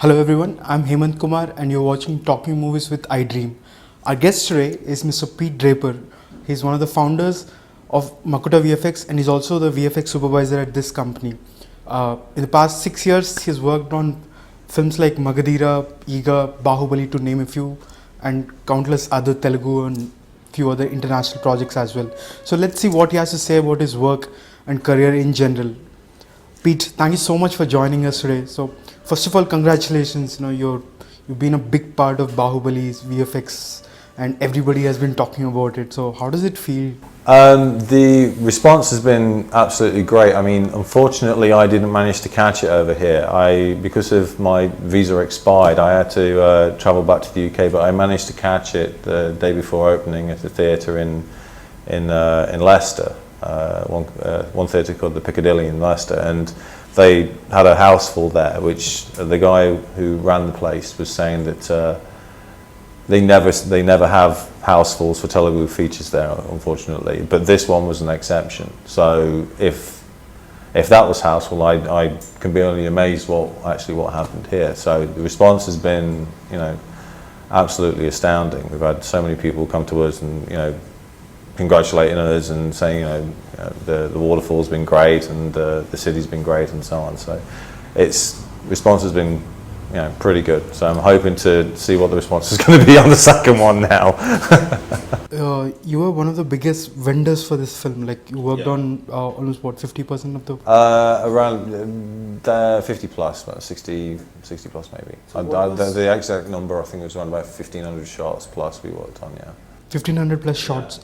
Hello everyone, I'm Hemant Kumar and you're watching Talking Movies with iDream. Our guest today is Mr. Pete Draper. He's one of the founders of Makuta VFX and he's also the VFX Supervisor at this company. In the past 6 years, he's worked on films like Magadheera, Eega, Baahubali to name a few, and countless other Telugu and few other international projects as well. So let's see what he has to say about his work and career in general. Pete, thank you so much for joining us today. So first of all, congratulations. You've been a big part of Bahubali's VFX, and everybody has been talking about it. So how does it feel? The response has been absolutely great. I mean, unfortunately, I didn't manage to catch it over here. Because of my visa expired, I had to travel back to the UK. But I managed to catch it the day before opening at the theatre in Leicester. One theatre called the Piccadilly in Leicester, and they had a house full there, which the guy who ran the place was saying that they never have housefulls for Telugu features there, unfortunately, but this one was an exception. So if that was houseful, I can be only amazed what happened here. So the response has been, absolutely astounding. We've had so many people come to us and congratulating us and saying the waterfall's been great and the city's been great and so on. So response has been pretty good. So I'm hoping to see what the response is going to be on the second one now. You were one of the biggest vendors for this film. Like you worked on almost 50% of the around 50 plus, about 60 plus maybe. So the exact number I think was around about 1,500 shots plus we worked on. 1,500 plus shots.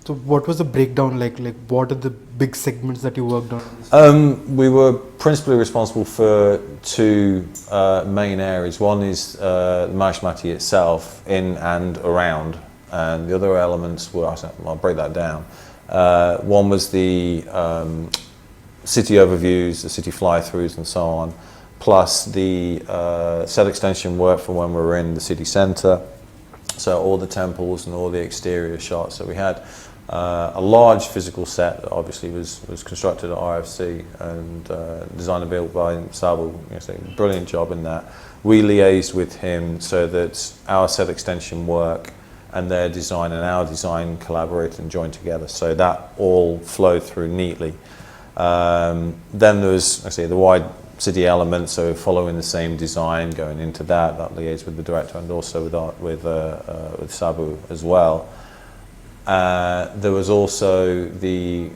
So what was the breakdown like? Like what are the big segments that you worked on? We were principally responsible for two main areas. One is the Makkhi itself, in and around, and the other elements were, I'll break that down. One was the city overviews, the city fly-throughs and so on, plus the set extension work from when we were in the city centre. So all the temples and all the exterior shots that we had. A large physical set that obviously was constructed at RFC and designed and built by Sabu. Brilliant job in that. We liaised with him so that our set extension work and their design and our design collaborated and joined together. So that all flowed through neatly. Then there was, the wide city element, so following the same design, going into that liaised with the director and also with Sabu as well. There was also the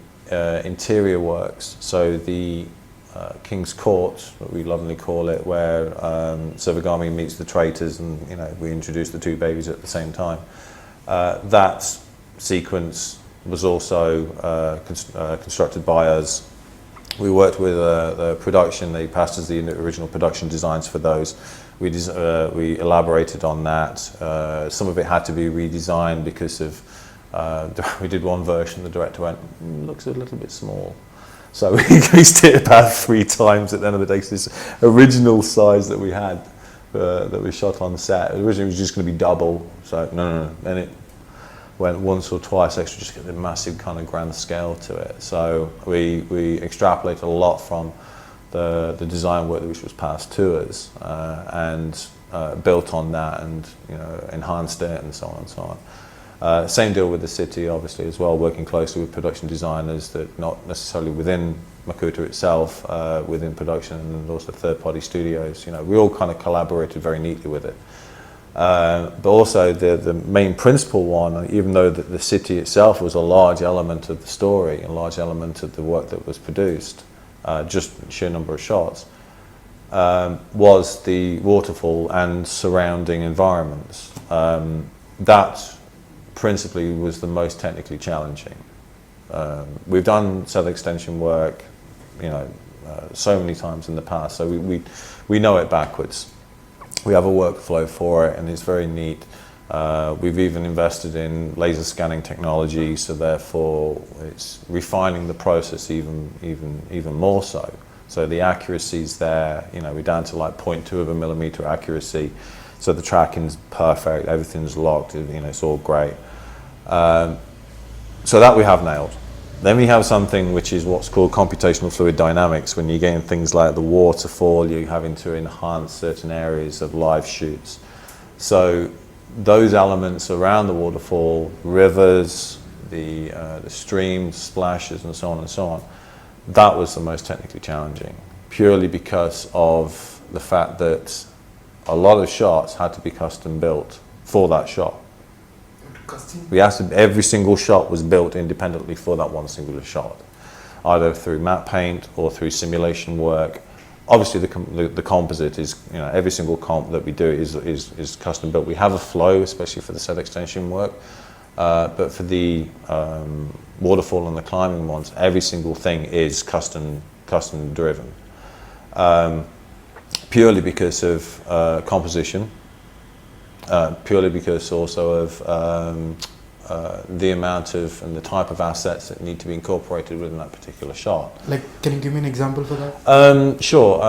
interior works, so the King's Court, what we lovingly call it, where Sirivennela meets the traitors and we introduce the two babies at the same time. That sequence was also constructed by us. We worked with the production. They passed us the original production designs for those. We elaborated on that. Some of it had to be redesigned because of we did one version, the director went, looks a little bit small. So we increased it about 3 times at the end of the day. So this original size that we had, that we shot on set, originally was just going to be double. So no. Then it went once or twice extra, just get the massive kind of grand scale to it. So we extrapolated a lot from the design work which was passed to us and built on that and enhanced it and so on and so on. Same deal with the city, obviously, as well, working closely with production designers that not necessarily within Makuta itself, within production and also third-party studios. We all kind of collaborated very neatly with it. But also the main principal one, even though the city itself was a large element of the story, a large element of the work that was produced, just sheer number of shots, was the waterfall and surrounding environments. That principally was the most technically challenging. We've done set extension work, so many times in the past, so we know it backwards. We have a workflow for it, and it's very neat. We've even invested in laser scanning technology, so therefore it's refining the process even more so. So the accuracy's there. We're down to like 0.2 of a millimeter accuracy. So the tracking's perfect, everything's locked, it's all great. So that we have nailed. Then we have something which is what's called computational fluid dynamics. When you're getting things like the waterfall, you're having to enhance certain areas of live shoots. So those elements around the waterfall, rivers, the streams, splashes, and so on and so on, that was the most technically challenging, purely because of the fact that a lot of shots had to be custom built for that shot. Every single shot was built independently for that one singular shot, either through matte paint or through simulation work. Obviously, the composite is, every single comp that we do is custom built. We have a flow, especially for the set extension work, but for the waterfall and the climbing ones, every single thing is custom driven, purely because of composition. Purely because also of the amount of and the type of assets that need to be incorporated within that particular shot. Like, can you give me an example for that? Sure.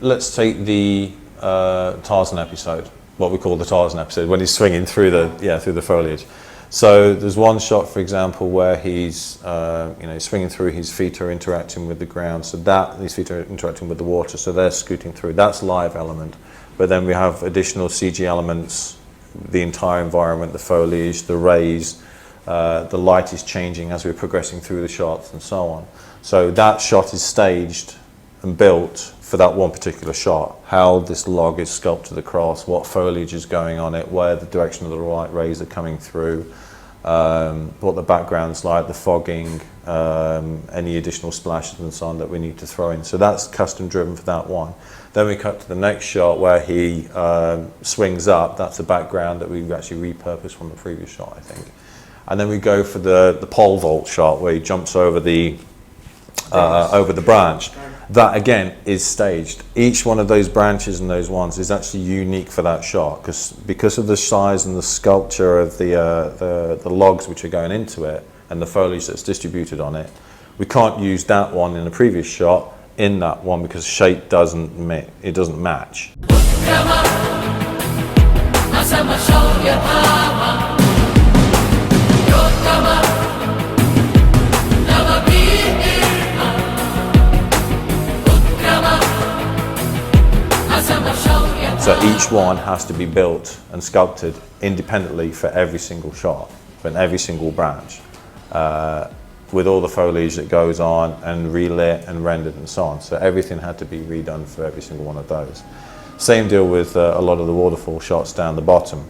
Let's take the Tarzan episode, what we call the Tarzan episode, when he's swinging through the foliage. So there's one shot, for example, where he's swinging through. His feet are interacting with the ground, so that his feet are interacting with the water, so they're scooting through. That's live element. But then we have additional CG elements, the entire environment, the foliage, the rays, the light is changing as we're progressing through the shots and so on. So that shot is staged and built for that one particular shot. How this log is sculpted across, what foliage is going on it, where the direction of the light rays are coming through, what the background's like, the fogging, any additional splashes and so on that we need to throw in. So that's custom driven for that one. Then we cut to the next shot where he swings up. That's a background that we've actually repurposed from the previous shot, I think. And then we go for the pole vault shot where he jumps over the branch. That again is staged. Each one of those branches and those ones is actually unique for that shot because of the size and the sculpture of the logs which are going into it and the foliage that's distributed on it. We can't use that one in the previous shot in that one because shape doesn't match. So each one has to be built and sculpted independently for every single shot, for every single branch, with all the foliage that goes on and relit and rendered and so on. So everything had to be redone for every single one of those. Same deal with a lot of the waterfall shots down the bottom.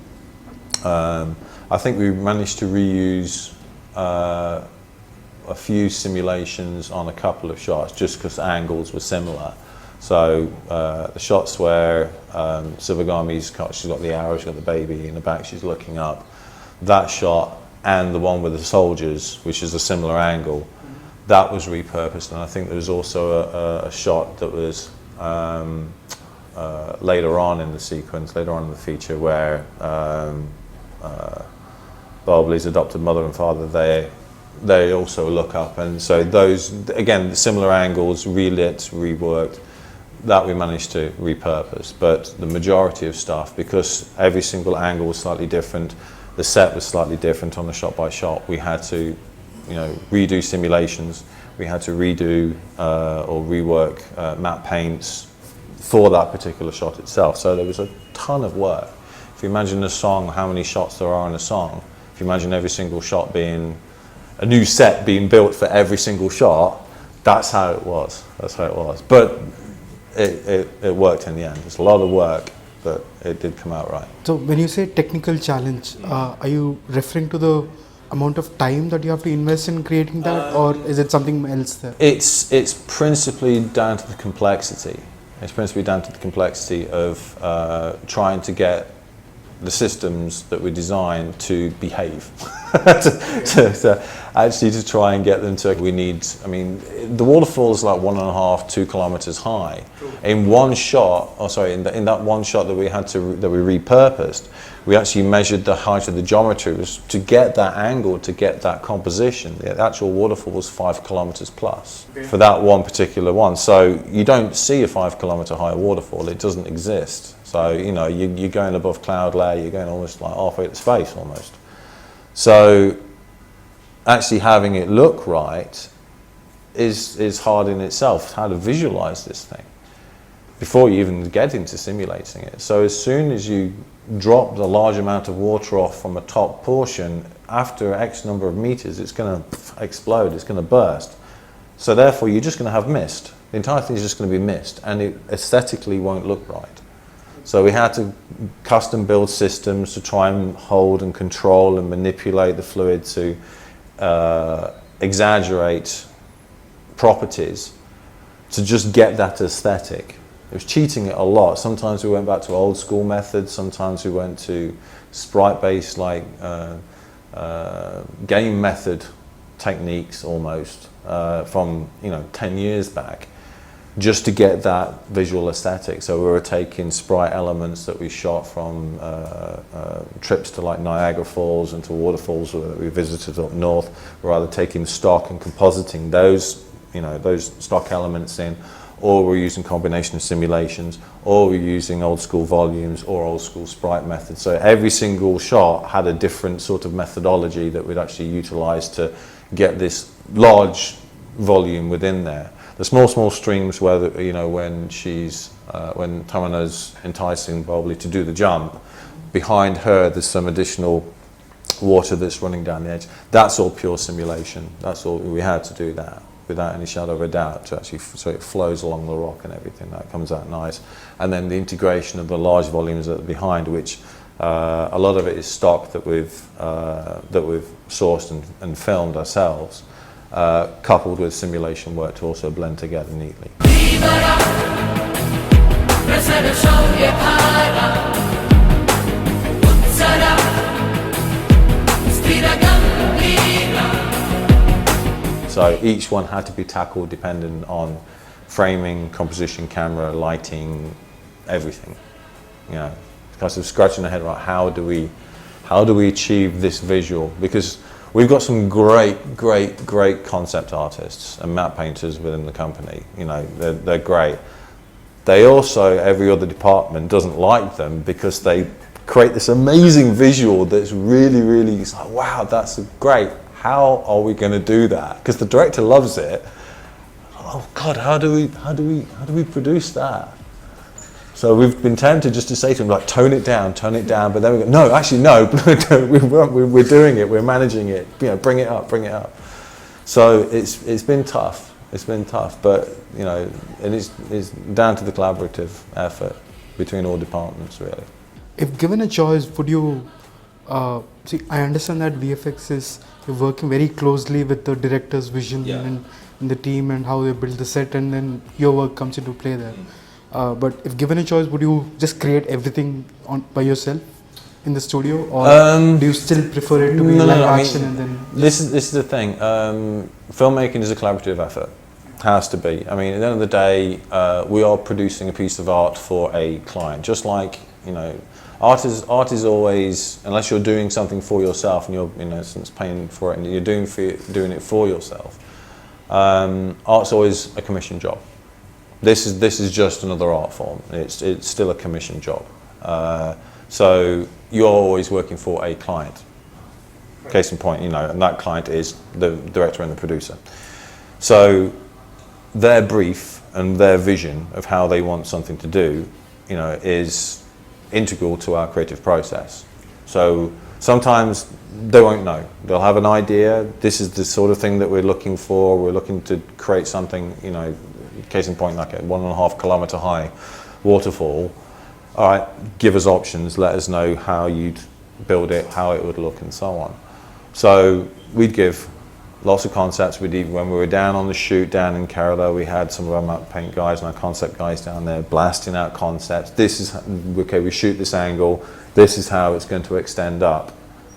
I think we managed to reuse a few simulations on a couple of shots just because angles were similar. So the shots where Sivagami's she's got the arrow, she's got the baby in the back, she's looking up. That shot and the one with the soldiers, which is a similar angle, that was repurposed. And I think there was also a shot that was later on in the sequence, later on in the feature, where Baahubali's adopted mother and father, they also look up. And so those, again, similar angles, relit, reworked, that we managed to repurpose. But the majority of stuff, because every single angle was slightly different, the set was slightly different on the shot by shot, we had to redo simulations, we had to redo or rework matte paints for that particular shot itself. So there was a ton of work. If you imagine a song, how many shots there are in a song, if you imagine every single shot being a new set being built for every single shot, that's how it was. That's how it was. But it worked in the end. It's a lot of work, but it did come out right. So when you say technical challenge, are you referring to the amount of time that you have to invest in creating that, or is it something else there? It's principally down to the complexity. It's principally down to the complexity of trying to get the systems that we design to behave. to try and get them to, we need, I mean, the waterfall is like 1.5, 2 kilometers high. In one shot, in that one shot that we repurposed, we actually measured the height of the geometry to get that angle, to get that composition. The actual waterfall was 5 kilometers plus for that one particular one. So you don't see a 5 kilometer high waterfall, it doesn't exist. So, you're going above cloud layer, you're going almost like halfway to space almost. So actually having it look right is hard in itself, how to visualize this thing before you even get into simulating it. So as soon as you drop the large amount of water off from a top portion, after X number of meters, it's going to explode, it's going to burst. So therefore, you're just going to have mist. The entire thing is just going to be mist, and it aesthetically won't look right. So we had to custom build systems to try and hold and control and manipulate the fluid to exaggerate properties to just get that aesthetic. It was cheating it a lot. Sometimes we went back to old school methods, sometimes we went to sprite-based, like game method techniques almost from 10 years back, just to get that visual aesthetic. So we were taking sprite elements that we shot from trips to like Niagara Falls and to waterfalls that we visited up north. We're either taking stock and compositing those stock elements in, or we're using combination of simulations, or we're using old school volumes or old school sprite methods. So every single shot had a different sort of methodology that we'd actually utilize to get this large volume within there. The small streams where when Tamana's enticing Baahubali to do the jump, behind her there's some additional water that's running down the edge. That's all pure simulation. That's all we had to do that without any shadow of a doubt, to actually so it flows along the rock and everything. That comes out nice. And then the integration of the large volumes at the behind, which a lot of it is stock that we've sourced and filmed ourselves, coupled with simulation work to also blend together neatly. So each one had to be tackled dependent on framing, composition, camera, lighting, everything. Kind of scratching our head, right? How do we achieve this visual? Because we've got some great concept artists and matte painters within the company. They're great. They also, every other department doesn't like them because they create this amazing visual that's really, it's like, wow, that's great. How are we going to do that? Because the director loves it. Oh God, how do we produce that? So we've been tempted just to say to him, like, tone it down, but then we go, no, actually, no, we're doing it, we're managing it, bring it up. So it's been tough, but, and it's down to the collaborative effort between all departments, really. If given a choice, would you, see, I understand that VFX is, you're working very closely with the director's vision and the team and how they build the set, and then your work comes into play there. But if given a choice, would you just create everything by yourself in the studio, or do you still prefer it to be live action? And then this is the thing. Filmmaking is a collaborative effort. Has to be. I mean, at the end of the day, we are producing a piece of art for a client. Just like art is always, unless you're doing something for yourself and you're in essence paying for it and you're doing it for yourself. Art's always a commission job. This is just another art form. It's still a commission job. So you're always working for a client. Case in point, and that client is the director and the producer. So their brief and their vision of how they want something to do, is integral to our creative process. So sometimes they won't know. They'll have an idea. This is the sort of thing that we're looking for. We're looking to create something, case in point, like a 1.5 kilometer high waterfall. All right, give us options. Let us know how you'd build it, how it would look, and so on. So we'd give lots of concepts. When we were down on the shoot down in Kerala, we had some of our matte paint guys and our concept guys down there blasting out concepts. This is, okay, we shoot this angle, this is how it's going to extend up.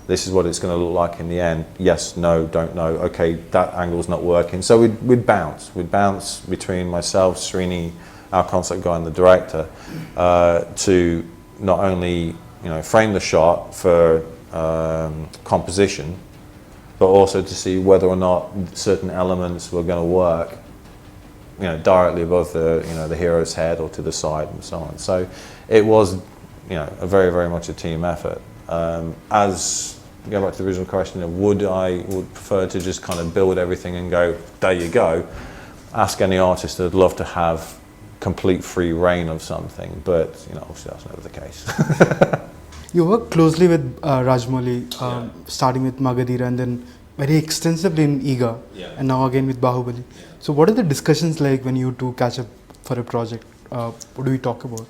This is what it's going to look like in the end. Yes, no, don't know. Okay, that angle's not working. So we'd bounce between myself, Srini, our concept guy and the director, to not only frame the shot for composition, but also to see whether or not certain elements were going to work, directly above the hero's head or to the side and so on. So it was, a very much a team effort. As go back to the original question of would prefer to just kind of build everything and go, there you go. Ask any artist that'd love to have complete free reign of something, but obviously that's never the case. You work closely with Rajmouli, starting with Magadheera and then very extensively in Eega, and now again with Baahubali. So what are the discussions like when you two catch up for a project? What do we talk about?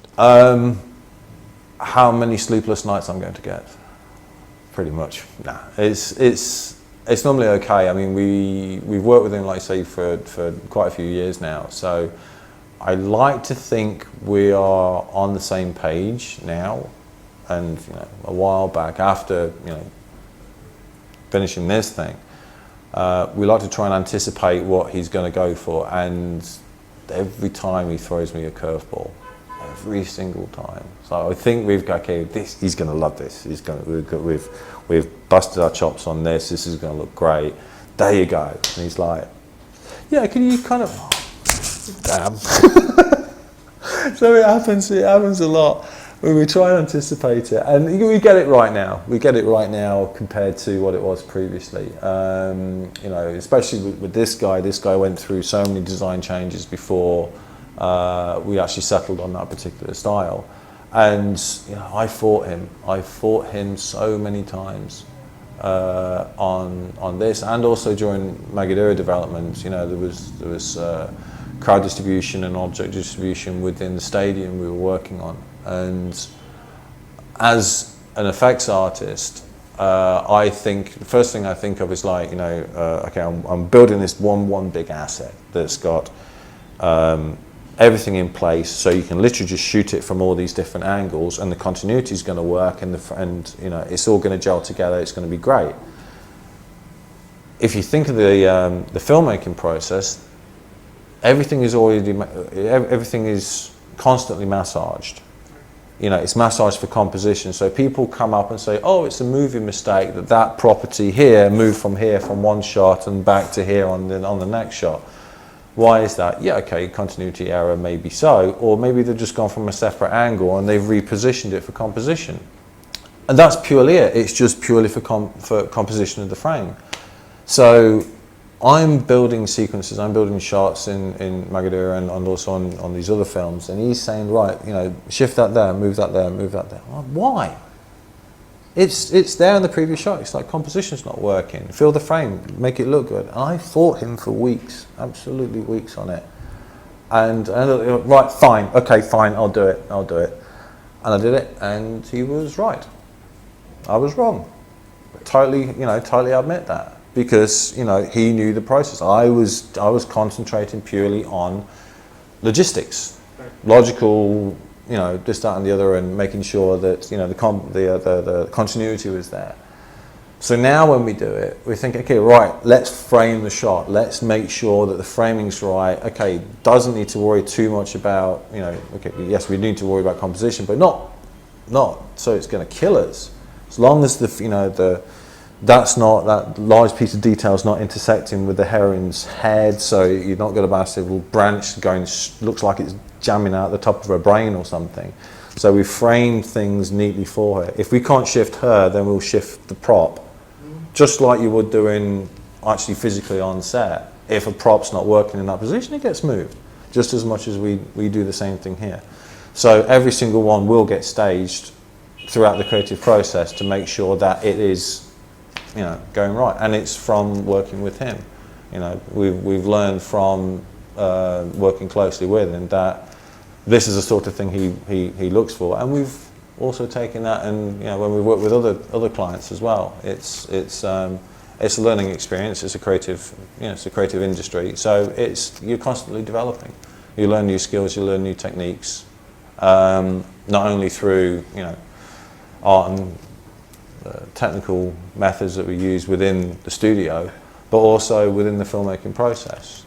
How many sleepless nights I'm going to get? Pretty much. Nah, it's normally okay. I mean, we've worked with him, like I say, for quite a few years now. So I like to think we are on the same page now. And a while back, after finishing this thing, we like to try and anticipate what he's going to go for. And every time he throws me a curveball, every single time. So I think we've got, okay, he's going to love this. We've busted our chops on this. This is going to look great. There you go. And he's like, yeah, can you kind of, damn. So it happens a lot. We try and anticipate it, and we get it right now. We get it right now compared to what it was previously. Especially with this guy. This guy went through so many design changes before we actually settled on that particular style. And I fought him so many times on this, and also during Magadheera development. There was crowd distribution and object distribution within the stadium we were working on. And as an effects artist, I think the first thing I think of is like, okay, I'm building this one big asset that's got everything in place, so you can literally just shoot it from all these different angles, and the continuity is going to work, and it's all going to gel together. It's going to be great. If you think of the filmmaking process, everything is constantly massaged. It's massaged for composition. So people come up and say, oh, it's a movie mistake that property here moved from here from one shot and back to here on the next shot. Why is that? Yeah, okay, continuity error, maybe so. Or maybe they've just gone from a separate angle and they've repositioned it for composition. And that's purely it. It's just purely for composition of the frame. So I'm building sequences, I'm building shots in Magadheera and also on these other films, and he's saying, right, shift that there, move that there, move that there. I'm like, why? It's there in the previous shot. It's like, composition's not working. Fill the frame, make it look good. And I fought him for weeks, absolutely weeks on it. And right, fine, okay, fine, I'll do it. And I did it, and he was right. I was wrong. Totally admit that. Because he knew the process. I was concentrating purely on logistics, logical, this, that, and the other, and making sure that the continuity was there. So now when we do it, we think, okay, right, let's frame the shot. Let's make sure that the framing's right. Okay, doesn't need to worry too much about Okay, yes, we need to worry about composition, but not so it's going to kill us. As long as that large piece of detail is not intersecting with the heroine's head, so you're not got a massive little branch going, looks like it's jamming out the top of her brain or something. So we framed things neatly for her. If we can't shift her, then we'll shift the prop, just like you would do actually physically on set. If a prop's not working in that position, it gets moved, just as much as we do the same thing here. So every single one will get staged throughout the creative process to make sure that it is going right, and it's from working with him. We've learned from working closely with him that this is the sort of thing he looks for, and we've also taken that, and when we work with other clients as well, it's a learning experience. It's a creative industry, so you're constantly developing. You learn new skills, you learn new techniques, not only through art and technical methods that we use within the studio, but also within the filmmaking process.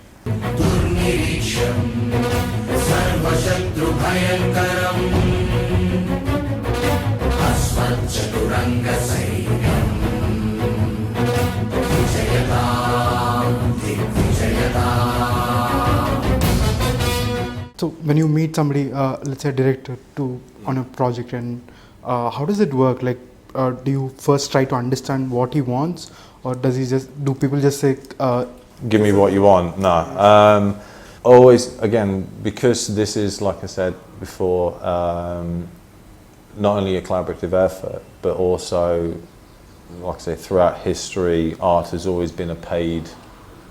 So when you meet somebody, let's say a director, on a project, and how does it work? Like, do you first try to understand what he wants, or do people just say, give me what you want? No. Always, again, because this is, like I said before, not only a collaborative effort, but also, like I say, throughout history, art has always been a paid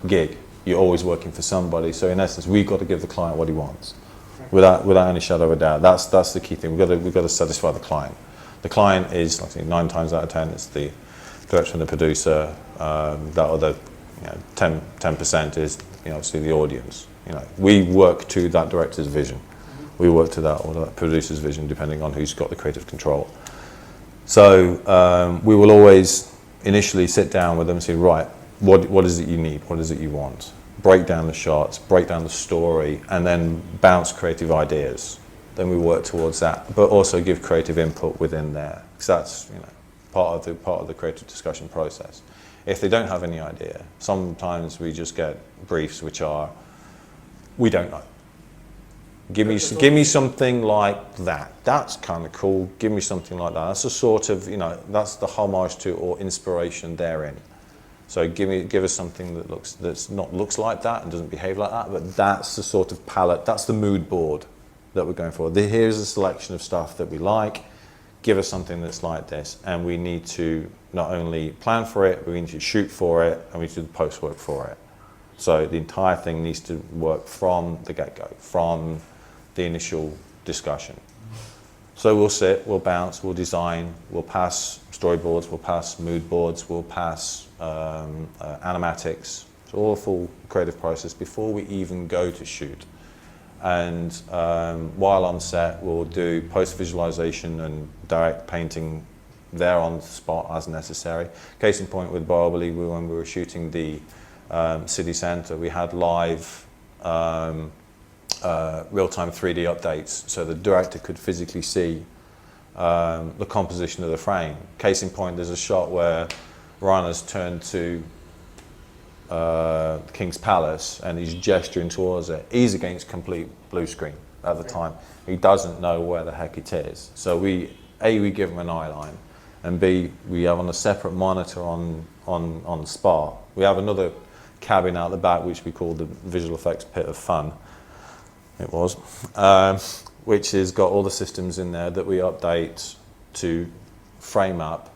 gig. You're always working for somebody. So in essence, we've got to give the client what he wants, without any shadow of a doubt. That's the key thing. We've got to satisfy the client. The client is, like I say, 9 times out of 10, it's the director and the producer. That other 10% is obviously the audience. We work to that director's vision. We work to that, or that producer's vision, depending on who's got the creative control. So we will always initially sit down with them and say, right, what is it you need? What is it you want? Break down the shots, break down the story, and then bounce creative ideas. Then we work towards that, but also give creative input within there, because that's part of the creative discussion process. If they don't have any idea, sometimes we just get briefs which are, we don't know. Give me something like that. That's kind of cool. Give me something like that. That's the sort of, that's the homage to or inspiration therein. So give us something that looks like that and doesn't behave like that, but that's the sort of palette, that's the mood board that we're going for. Here's a selection of stuff that we like. Give us something that's like this, and we need to not only plan for it, but we need to shoot for it, and we need to do the post work for it. So the entire thing needs to work from the get-go, from the initial discussion. So we'll sit, we'll bounce, we'll design, we'll pass storyboards, we'll pass mood boards, we'll pass animatics. It's all a full creative process before we even go to shoot. And while on set, we'll do post-visualization and direct painting there on the spot as necessary. Case in point with Baahubali, when we were shooting the city centre, we had live real-time 3D updates, so the director could physically see the composition of the frame. Case in point, there's a shot where Rana's turned to the King's Palace and he's gesturing towards it. He's against complete blue screen at the time. He doesn't know where the heck it is. So we give him an eye line, and B, we have on a separate monitor on the spot. We have another cabin out the back which we call the visual effects pit of fun. It was, which has got all the systems in there that we update to frame up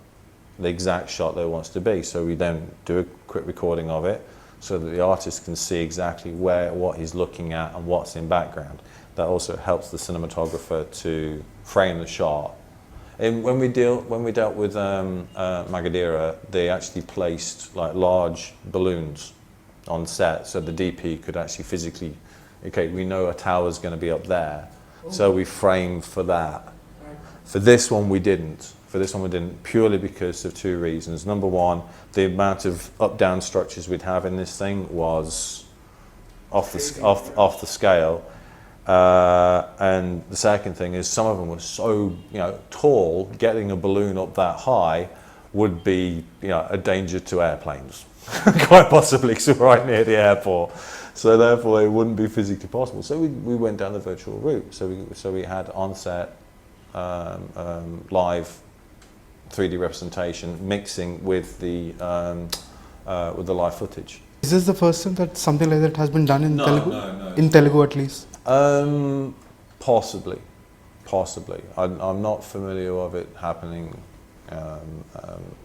the exact shot that it wants to be. So we then do a quick recording of it so that the artist can see exactly what he's looking at and what's in background. That also helps the cinematographer to frame the shot. And when we dealt with Magadheera, they actually placed like large balloons on set so the DP could actually physically, okay, we know a tower's going to be up there, so we framed for that. For this one we didn't. Purely because of 2 reasons. Number one, the amount of up-down structures we'd have in this thing was off the scale. And the second thing is some of them were so tall, getting a balloon up that high would be a danger to airplanes, quite possibly, because we're right near the airport. So therefore it wouldn't be physically possible. So we went down the virtual route. So we had on-set live 3D representation mixing with the live footage. is this the first time that something like that has been done in Telugu? No. In Telugu at least? Possibly. I'm not familiar with it happening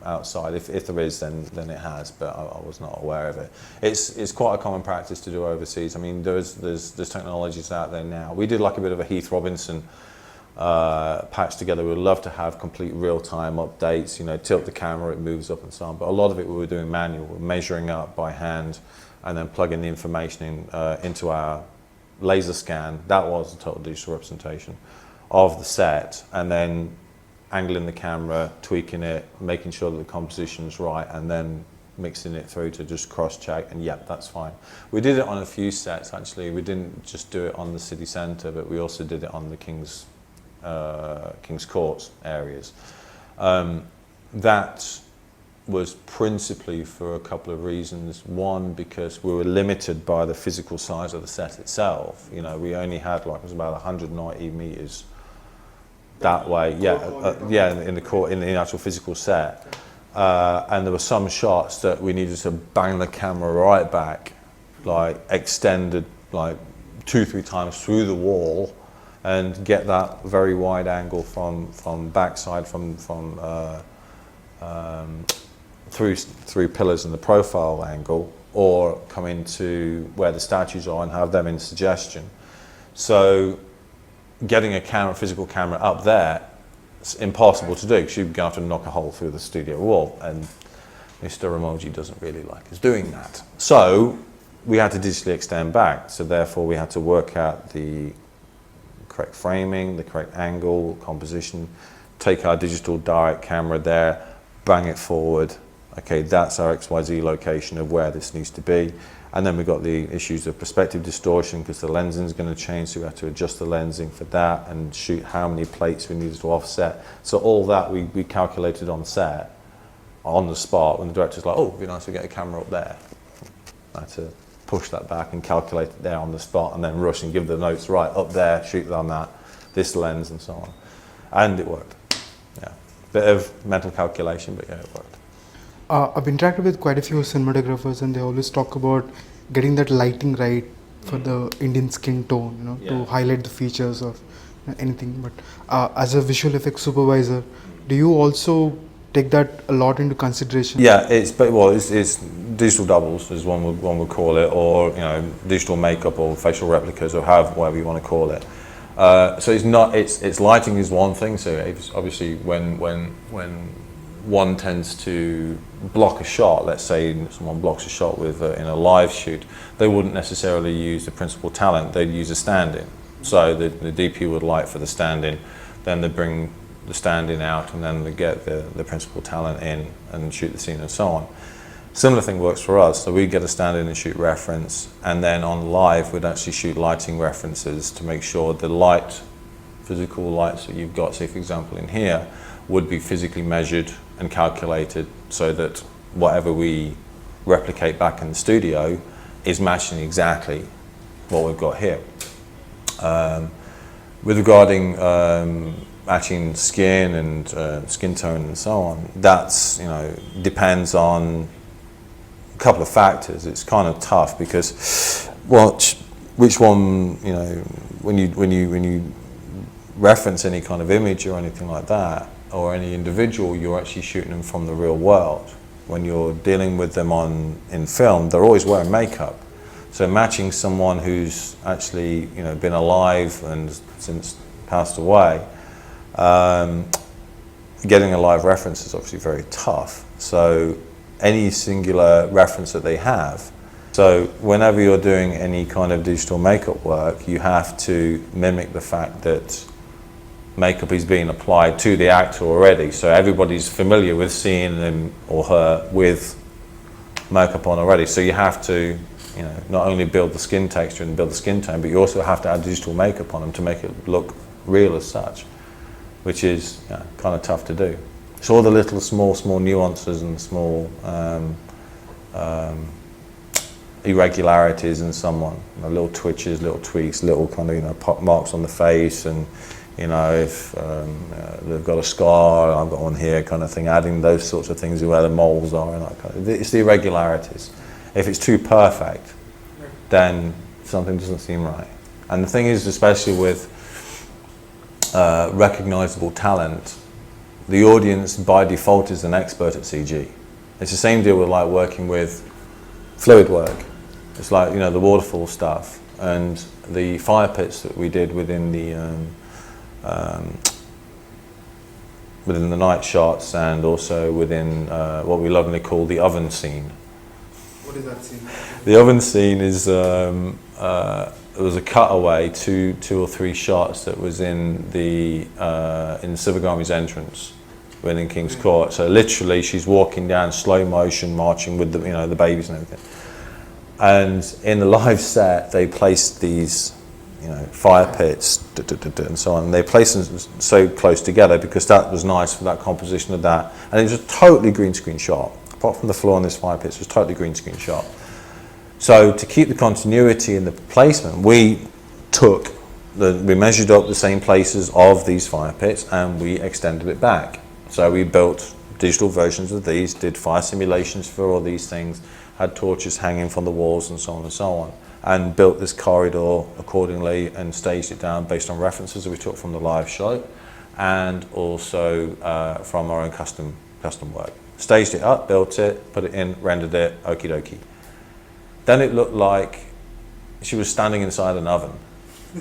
outside. If there is, then it has, but I was not aware of it. It's quite a common practice to do overseas. I mean, there's technologies out there now. We did like a bit of a Heath Robinson patch together. We would love to have complete real-time updates, tilt the camera, it moves up and so on. But a lot of it we were doing manual, we were measuring up by hand and then plugging the information into our laser scan. That was a total digital representation of the set, and then angling the camera, tweaking it, making sure that the composition's right, and then mixing it through to just cross-check, and yep, that's fine. We did it on a few sets, actually. We didn't just do it on the city centre, but we also did it on the King's Courts areas. That was principally for a couple of reasons. One, because we were limited by the physical size of the set itself. We only had it was about 190 metres that way. Yeah, in the core, in the actual physical set. And there were some shots that we needed to bang the camera right back, like extended like 2-3 times through the wall, and get that very wide angle from backside through pillars and the profile angle, or come into where the statues are and have them in suggestion. So getting a camera, physical camera up there, it's impossible to do because you're going to have to knock a hole through the studio wall, and Mr. Ramoji doesn't really like us doing that. So we had to digitally extend back, so therefore we had to work out the correct framing, the correct angle, composition, take our digital direct camera there, bang it forward. Okay, that's our XYZ location of where this needs to be. And then we've got the issues of perspective distortion because the lensing is going to change, so we have to adjust the lensing for that and shoot how many plates we needed to offset. So all that we calculated on set, on the spot, when the director's like, oh, it'd be nice to get a camera up there. I had to push that back and calculate it there on the spot, and then rush and give the notes, right, up there, shoot on that, this lens, and so on. And it worked. Yeah, bit of mental calculation, but yeah, it worked. I've interacted with quite a few cinematographers, and they always talk about getting that lighting right for the Indian skin tone, to highlight the features of anything. But as a visual effects supervisor, do you also take that a lot into consideration? Yeah, it's digital doubles, as one would call it, or digital makeup or facial replicas, or whatever you want to call it. So it's lighting is one thing. So it's obviously when one tends to block a shot, let's say someone blocks a shot with in a live shoot, they wouldn't necessarily use the principal talent, they'd use a stand-in. So the DP would light for the stand-in, then they bring the stand-in out, and then they get the principal talent in and shoot the scene and so on. Similar thing works for us, so we get a stand-in and shoot reference, and then on live we'd actually shoot lighting references to make sure the physical lights that you've got, say for example in here, would be physically measured and calculated so that whatever we replicate back in the studio is matching exactly what we've got here. With regarding matching skin and skin tone and so on, that's depends on a couple of factors. It's kind of tough because which one when you reference any kind of image or anything like that, or any individual, you're actually shooting them from the real world. When you're dealing with them in film, they're always wearing makeup. So matching someone who's actually been alive and since passed away, getting a live reference is obviously very tough. So any singular reference that they have. So whenever you're doing any kind of digital makeup work, you have to mimic the fact that makeup is being applied to the actor already, so everybody's familiar with seeing him or her with makeup on already. So you have to, not only build the skin texture and build the skin tone, but you also have to add digital makeup on them to make it look real as such, which is kind of tough to do. So all the little small nuances and small irregularities in someone, little twitches, little tweaks, little kind of pop marks on the face, and if they've got a scar, I've got one here, kind of thing, adding those sorts of things where the moles are, and that kind of, it's the irregularities. If it's too perfect, then something doesn't seem right. And the thing is, especially with recognizable talent, the audience by default is an expert at CG. It's the same deal with like working with fluid work. It's like the waterfall stuff and the fire pits that we did within the night shots, and also within what we lovingly call the oven scene. What is that scene? The oven scene is there was a cutaway, two or three shots that was in the Sivagami's entrance within King's Court. So literally, she's walking down slow motion, marching with the babies and everything. And in the live set, they placed these fire pits and so on. And they placed them so close together because that was nice for that composition of that. And it was a totally green screen shot. Apart from the floor on this fire pits, it was totally green screen shot. So to keep the continuity in the placement, we took we measured up the same places of these fire pits and we extended it back. So we built digital versions of these, did fire simulations for all these things, had torches hanging from the walls and so on and so on, and built this corridor accordingly and staged it down based on references that we took from the live show and also from our own custom work. Staged it up, built it, put it in, rendered it, okie dokie. Then it looked like she was standing inside an oven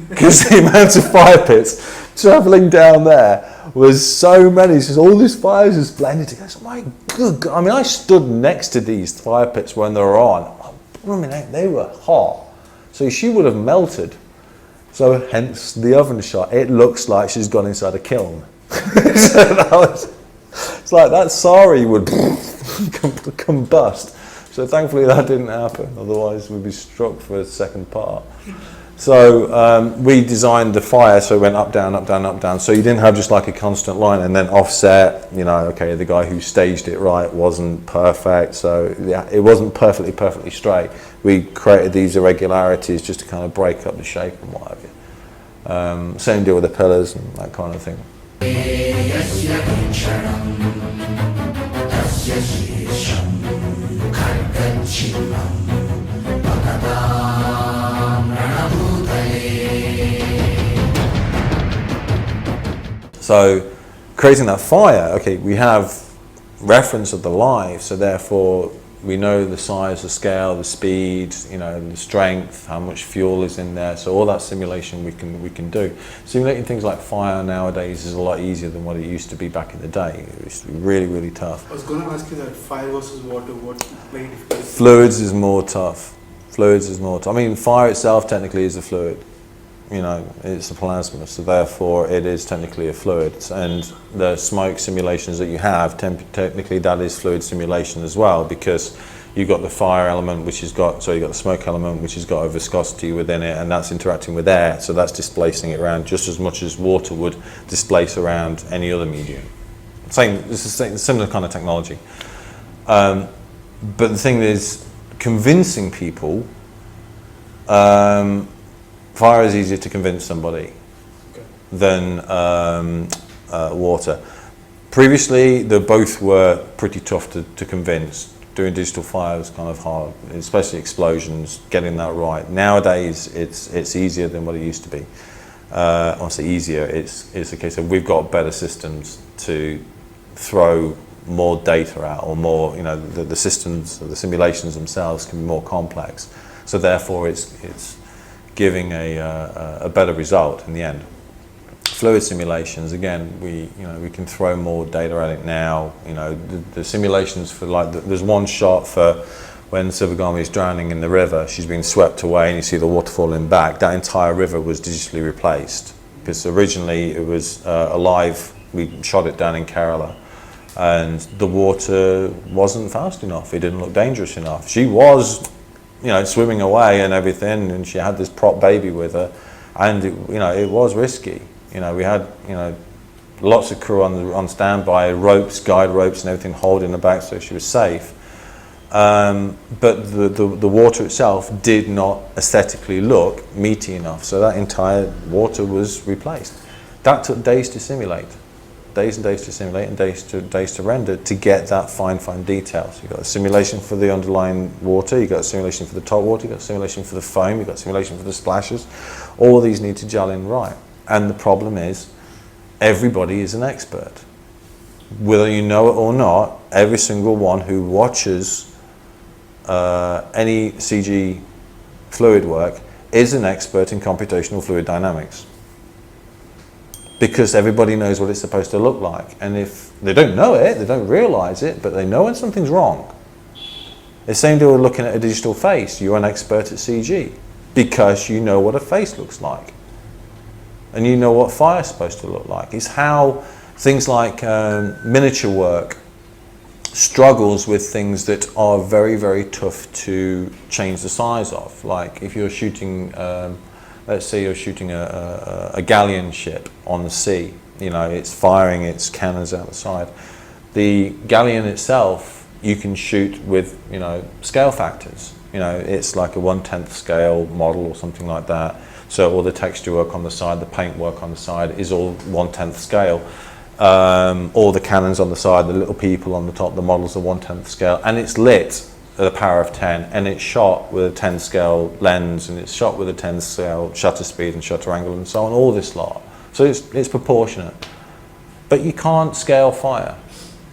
because the amount of fire pits travelling down there was so many. So all these fires just blended together. So my good God. I mean, I stood next to these fire pits when they were on. I mean, they were hot. So she would have melted. So hence the oven shot. It looks like she's gone inside a kiln. It's like that sari would combust. So thankfully that didn't happen. Otherwise we'd be struck for a second part. So we designed the fire so it went up, down, up, down, up, down. So you didn't have just like a constant line and then offset, you know, okay, the guy who staged it right wasn't perfect. So yeah, it wasn't perfectly straight. We created these irregularities just to kind of break up the shape and what have you. Same deal with the pillars and that kind of thing. So creating that fire, okay, we have reference of the live, so therefore we know the size, the scale, the speed, you know, the strength, how much fuel is in there. So all that simulation we can do. Simulating things like fire nowadays is a lot easier than what it used to be back in the day. It used to be really, really tough. I was going to ask you that fire versus water, what very difficult? Fluids is more tough. Fluids is more tough. I mean, fire itself technically is a fluid. You know, it's a plasma, so therefore it is technically a fluid. And the smoke simulations that you have, technically that is fluid simulation as well, because you've got the fire element, which has got, so you've got the smoke element, which has got a viscosity within it, and that's interacting with air, so that's displacing it around just as much as water would displace around any other medium. This is a similar kind of technology. But the thing is, convincing people, fire is easier to convince somebody than water. Previously, they both were pretty tough to convince. Doing digital fire was kind of hard, especially explosions, getting that right. Nowadays, it's easier than what it used to be. I say easier, it's a case of we've got better systems to throw more data out, or more, you know, the systems, the simulations themselves can be more complex. So therefore, it's giving a better result in the end. Fluid simulations, again, we can throw more data at it now. You know, the simulations for there's one shot for when Sirivennela is drowning in the river. She's been swept away, and you see the water falling back. That entire river was digitally replaced because originally it was alive. We shot it down in Kerala, and the water wasn't fast enough. It didn't look dangerous enough. She was, you know, swimming away and everything, and she had this prop baby with her, and it was risky. You know, we had, you know, lots of crew on standby, ropes, guide ropes, and everything holding her back so she was safe. But the water itself did not aesthetically look meaty enough, so that entire water was replaced. That took days to simulate. Days and days to simulate and days to render to get that fine detail. So you've got a simulation for the underlying water, you've got a simulation for the top water, you've got a simulation for the foam, you've got a simulation for the splashes. All of these need to gel in right. And the problem is, everybody is an expert. Whether you know it or not, every single one who watches any CG fluid work is an expert in computational fluid dynamics. Because everybody knows what it's supposed to look like. And if they don't know it, they don't realize it, but they know when something's wrong. The same deal with looking at a digital face. You're an expert at CG because you know what a face looks like. And you know what fire's supposed to look like. It's how things like miniature work struggles with things that are very, very tough to change the size of. Like if you're shooting, let's say you're shooting a galleon ship on the sea, you know, it's firing its cannons out the side. The galleon itself, you can shoot with, you know, scale factors. You know, it's like a 1/10 scale model or something like that. So all the texture work on the side, the paint work on the side is all 1/10 scale. All the cannons on the side, the little people on the top, the models are 1/10 scale, and it's lit at a power of 10, and it's shot with a 10 scale lens, and it's shot with a 10 scale shutter speed and shutter angle and so on, all this lot. So it's proportionate. But you can't scale fire.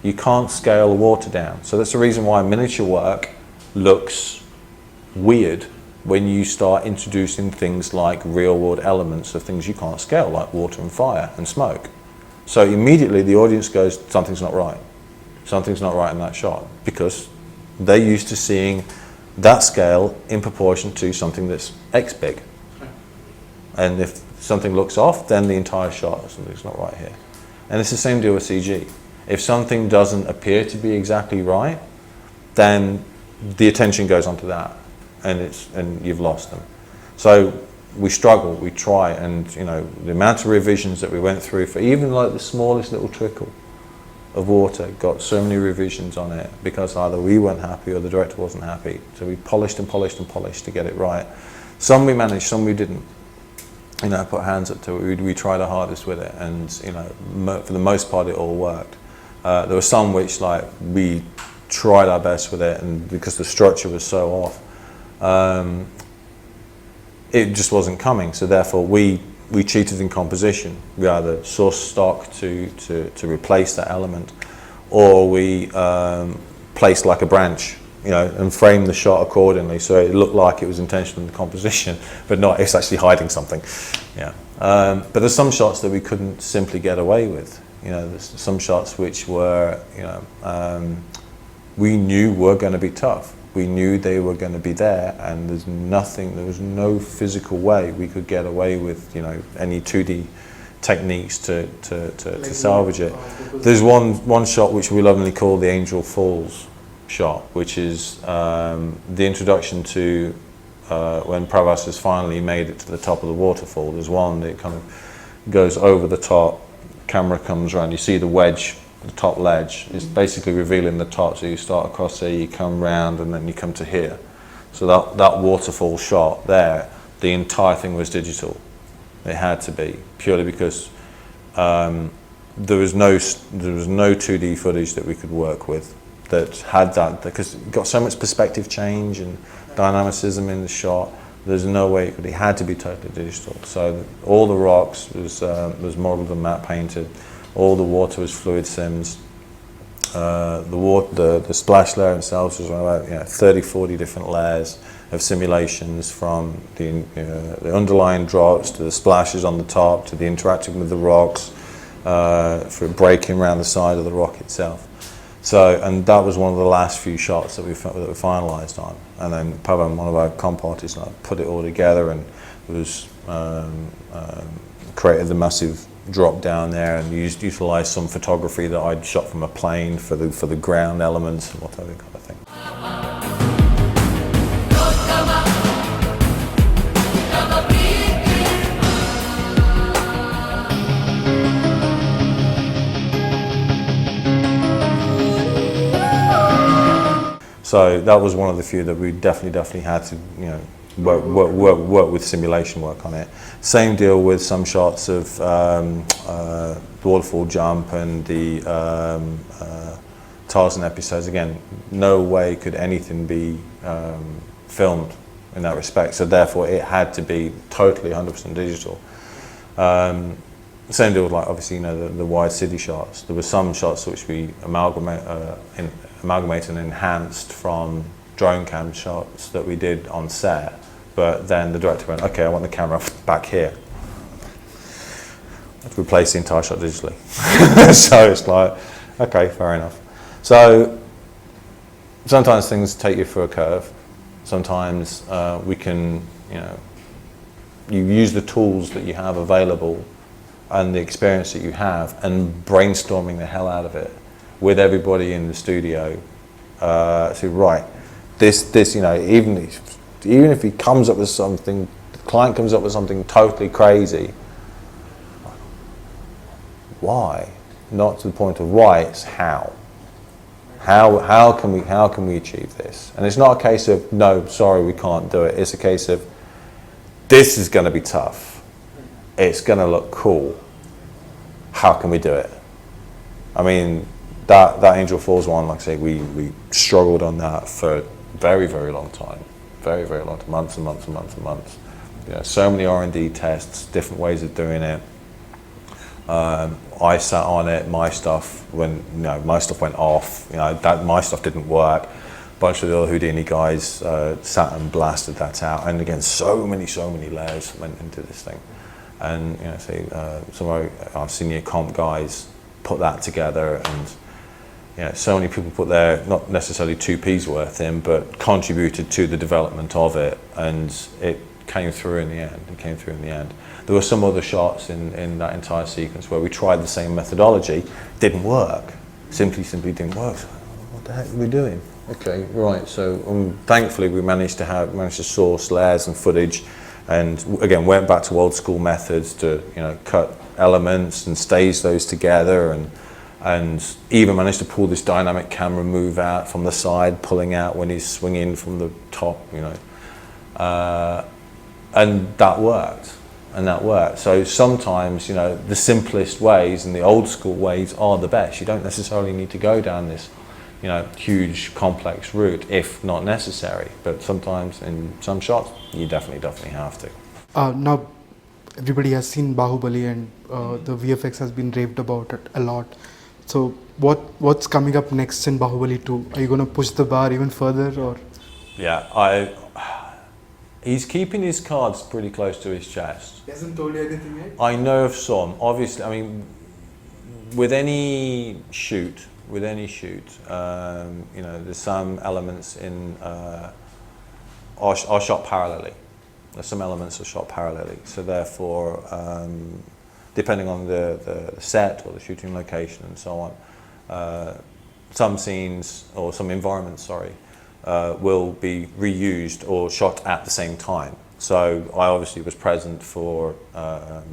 You can't scale water down. So that's the reason why miniature work looks weird when you start introducing things like real world elements of things you can't scale, like water and fire and smoke. So immediately the audience goes, something's not right. Something's not right in that shot, because they're used to seeing that scale in proportion to something that's X big. And if something looks off, then the entire shot, something's not right here. And it's the same deal with CG. If something doesn't appear to be exactly right, then the attention goes onto that, and you've lost them. So we struggle, we try, and the amount of revisions that we went through for even like the smallest little trickle of water got so many revisions on it, because either we weren't happy or the director wasn't happy. So we polished and polished and polished to get it right. Some we managed, some we didn't. Put hands up to it. We tried our hardest with it, and for the most part it all worked. There were some which we tried our best with it, and because the structure was so off, it just wasn't coming. So therefore we cheated in composition. We either sourced stock to replace that element, or we placed like a branch, and framed the shot accordingly, so it looked like it was intentional in the composition, but not, it's actually hiding something. Yeah. But there's some shots that we couldn't simply get away with. There's some shots which were, we knew were going to be tough. We knew they were going to be there, and there was no physical way we could get away with, any 2D techniques to salvage it. There's one shot which we lovingly call the Angel Falls shot, which is the introduction to when Pravas has finally made it to the top of the waterfall. There's one that kind of goes over the top, camera comes around, you see the wedge, the top ledge is basically revealing the top, so you start across there, you come round, and then you come to here. So that waterfall shot there, the entire thing was digital. It had to be, purely because there was no 2D footage that we could work with that had that, because it got so much perspective change and dynamicism in the shot. There's no way it had to be totally digital. So all the rocks was modelled and matte painted. All the water was fluid sims. The splash layer itself was about 30, 40 different layers of simulations, from the underlying drops to the splashes on the top to the interacting with the rocks, for breaking around the side of the rock itself. So, and that was one of the last few shots that we finalised on. And then Pavan, one of our comp artists, put it all together, and it was created the massive drop down there, and utilised some photography that I'd shot from a plane for the ground elements and whatever kind of thing. So that was one of the few that we definitely had to, work with simulation work on it. Same deal with some shots of the waterfall jump and the Tarzan episodes. Again, no way could anything be filmed in that respect. So therefore, it had to be totally 100% digital. Same deal with obviously the wide city shots. There were some shots which we amalgamated and enhanced from drone cam shots that we did on set, but then the director went, okay, I want the camera back here. I have to replace the entire shot digitally. So it's like, okay, fair enough. So sometimes things take you for a curve. Sometimes we can, you use the tools that you have available and the experience that you have, and brainstorming the hell out of it with everybody in the studio. So right, this, even if he comes up with something, the client comes up with something totally crazy, why? Not to the point of why, it's how. How can we achieve this? And it's not a case of, no, sorry, we can't do it. It's a case of, this is going to be tough. It's going to look cool. How can we do it? I mean, that Angel Falls one, like I say, we struggled on that for a very, very long time. Very, very long time. Months and months and months and months. You know, so many R&D tests, different ways of doing it. I sat on it. My stuff went off. You know, my stuff didn't work. A bunch of the other Houdini guys sat and blasted that out. And again, so many layers went into this thing. And you know, some of our senior comp guys put that together, and you know, so many people put their not necessarily 2p's worth in, but contributed to the development of it, and it came through in the end. There were some other shots in that entire sequence where we tried the same methodology, didn't work. Simply didn't work. So, what the heck are we doing? Okay, right. So thankfully we managed to source layers and footage, and again went back to old school methods to cut elements and stage those together, and even managed to pull this dynamic camera move out from the side, pulling out when he's swinging from the top, and that worked. So sometimes, the simplest ways and the old school ways are the best. You don't necessarily need to go down this, huge complex route if not necessary. But sometimes in some shots, you definitely have to. Now, everybody has seen Baahubali, and the VFX has been raved about it a lot. So what's coming up next in Baahubali 2? Are you going to push the bar even further, or? Yeah, he's keeping his cards pretty close to his chest. He hasn't told you anything yet? I know of some. Obviously, I mean, with any shoot, there's some elements in are shot parallelly. There's some elements are shot parallelly. So therefore, depending on the set or the shooting location and so on, some scenes or some environments, will be reused or shot at the same time. So I obviously was present for a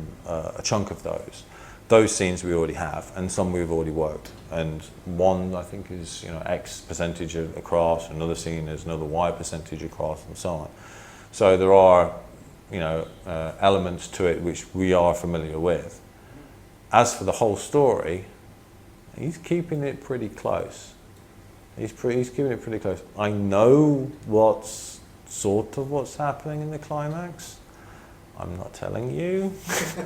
chunk of those. Those scenes we already have, and some we've already worked. And one I think is X percentage across, another scene is another Y percentage across, and so on. So there are elements to it which we are familiar with. As for the whole story, he's keeping it pretty close. He's keeping it pretty close. I know what's happening in the climax. I'm not telling you.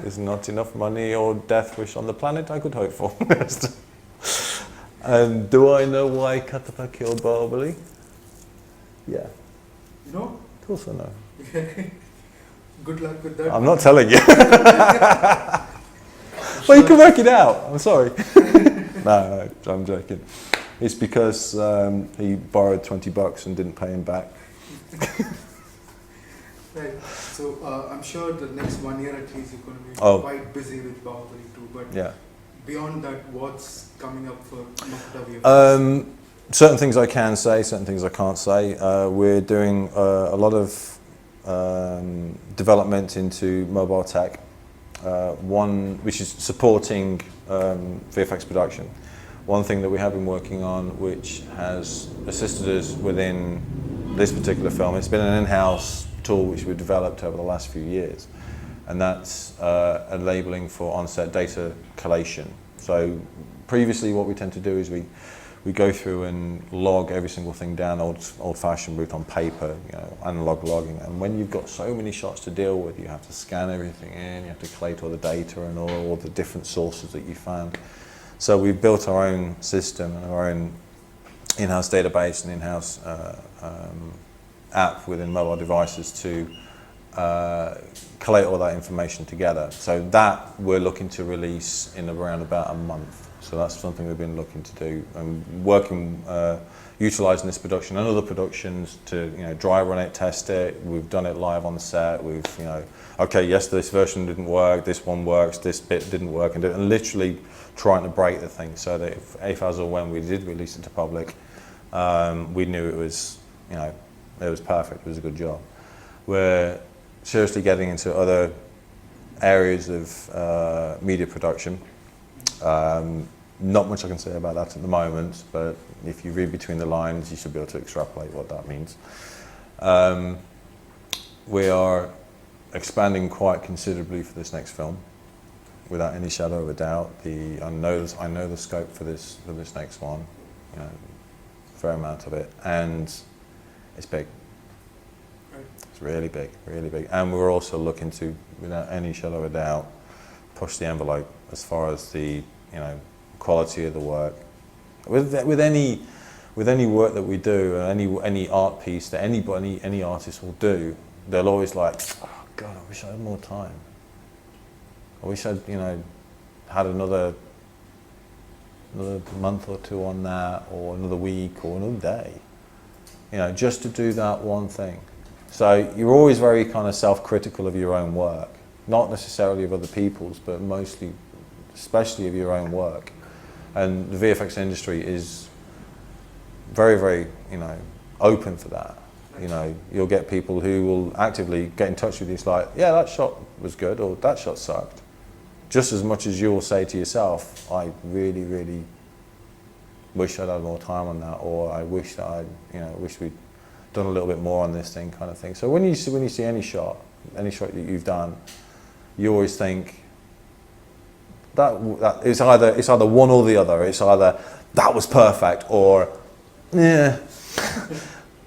There's not enough money or death wish on the planet I could hope for. And do I know why Katapa killed Baahubali? Yeah. You know? Of course I know. Good luck with that. I'm not telling you. Well, you can work it out. I'm sorry. No, I'm joking. It's because he borrowed $20 and didn't pay him back. Right. So I'm sure the next 1 year at least you're going to be quite busy with Baahubali 2. But yeah. Beyond that, what's coming up for Makuta VFX? Certain things I can say, certain things I can't say. We're doing a lot of development into mobile tech. One which is supporting VFX production. One thing that we have been working on, which has assisted us within this particular film, it's been an in-house tool which we've developed over the last few years, and that's a labeling for on-set data collation. So previously what we tend to do is we go through and log every single thing down old-fashioned route on paper, analog logging. And when you've got so many shots to deal with, you have to scan everything in, you have to collate all the data and all the different sources that you found. So we've built our own system and our own in-house database and in-house app within mobile devices to collate all that information together. So that we're looking to release in around about a month. So that's something we've been looking to do, and working, utilising this production and other productions to dry run it, test it. We've done it live on set. We've okay, yes, this version didn't work, this one works, this bit didn't work, and literally trying to break the thing so that if as or when we did release it to public, we knew it was perfect. It was a good job. We're seriously getting into other areas of media production. Not much I can say about that at the moment, but if you read between the lines, you should be able to extrapolate what that means. We are expanding quite considerably for this next film, without any shadow of a doubt. I know the scope for this next one, you know, a fair amount of it, and it's big. It's really big, really big. And we're also looking to, without any shadow of a doubt, push the envelope as far as the, you know, quality of the work. With any work that we do, or any art piece that any artist will do, they'll always like, oh God, I wish I had more time. I wish I'd, you know, had another month or two on that, or another week, or another day, you know, just to do that one thing. So you're always very kind of self-critical of your own work, not necessarily of other people's, but mostly, especially of your own work. And the VFX industry is very, very, you know, open for that. You know, you'll get people who will actively get in touch with you. It's like, yeah, that shot was good, or that shot sucked. Just as much as you'll say to yourself, I really, really wish I'd had more time on that, or I wish that wish we'd done a little bit more on this thing, kind of thing. So when you see any shot that you've done, you always think that it's either one or the other. It's either that was perfect, or yeah,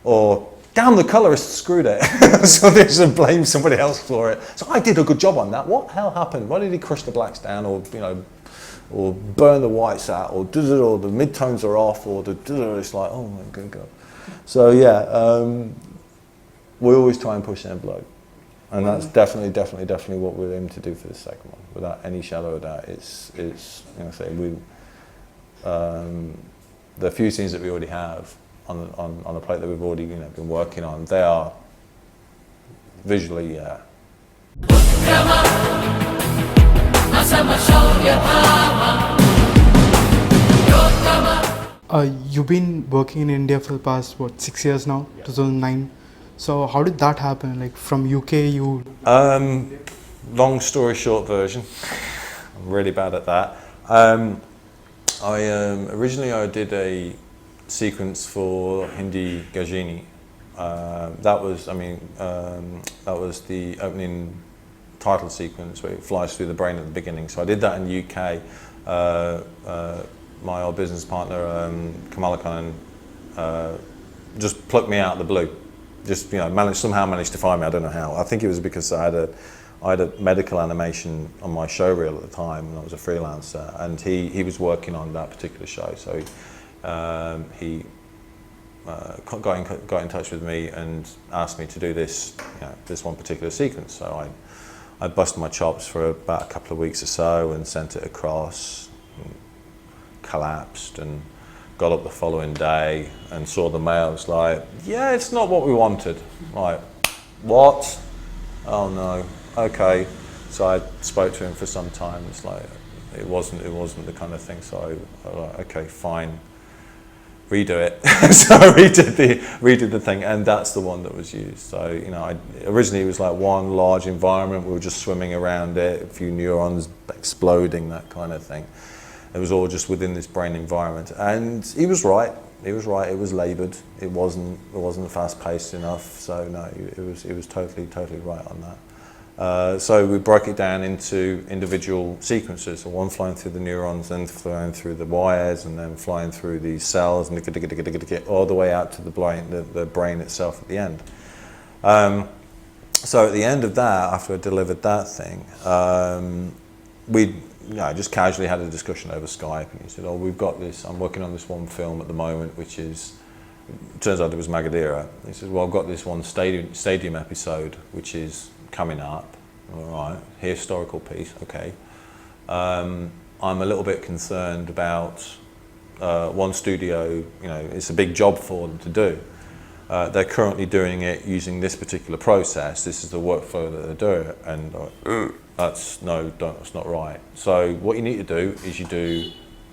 or damn, the colorist screwed it. So they should blame somebody else for it. So I did a good job on that. What the hell happened? Why did he crush the blacks down, or, you know, or burn the whites out, or the midtones are off, or it's like, oh my good God. So yeah, we always try and push the envelope, and that's definitely what we're aiming to do for the second one, without any shadow of doubt. It's you know, say the few scenes that we already have on the plate that we've already, you know, been working on, they are visually, yeah. You've been working in India for the past, what, 6 years now, yeah. 2009. So how did that happen? Like from UK, you... Long story short version. I'm really bad at that. Originally I did a sequence for Hindi Ghajini. That was the opening title sequence where it flies through the brain at the beginning. So I did that in the UK. My old business partner, Kamala Khan, just plucked me out of the blue. Just, you know, somehow managed to find me. I don't know how. I think it was because I had a medical animation on my show reel at the time when I was a freelancer, and he was working on that particular show. So he got in touch with me and asked me to do this, you know, this one particular sequence. So I busted my chops for about a couple of weeks or so and sent it across. Collapsed and got up the following day and saw the mail. It's like, yeah, it's not what we wanted. Like, what? Oh no. Okay. So I spoke to him for some time. It's like, it wasn't the kind of thing. So I was like, okay, fine, redo it. So I redid the thing, and that's the one that was used. So, you know, originally it was like one large environment. We were just swimming around it, a few neurons exploding, that kind of thing. It was all just within this brain environment, and he was right. It was laboured. It wasn't fast paced enough. So no, it was totally right on that. So we broke it down into individual sequences. So one flying through the neurons, then flying through the wires, and then flying through the cells, and all the way out to the brain itself at the end. So at the end of that, after I delivered that thing, I just casually had a discussion over Skype, and he said, oh, we've got this, I'm working on this one film at the moment, which is, turns out it was Magadheera. He said, well, I've got this one stadium episode, which is coming up. All right, historical piece, okay. I'm a little bit concerned about one studio, you know, it's a big job for them to do. They're currently doing it using this particular process. This is the workflow that they're doing, and that's not right. So what you need to do is you do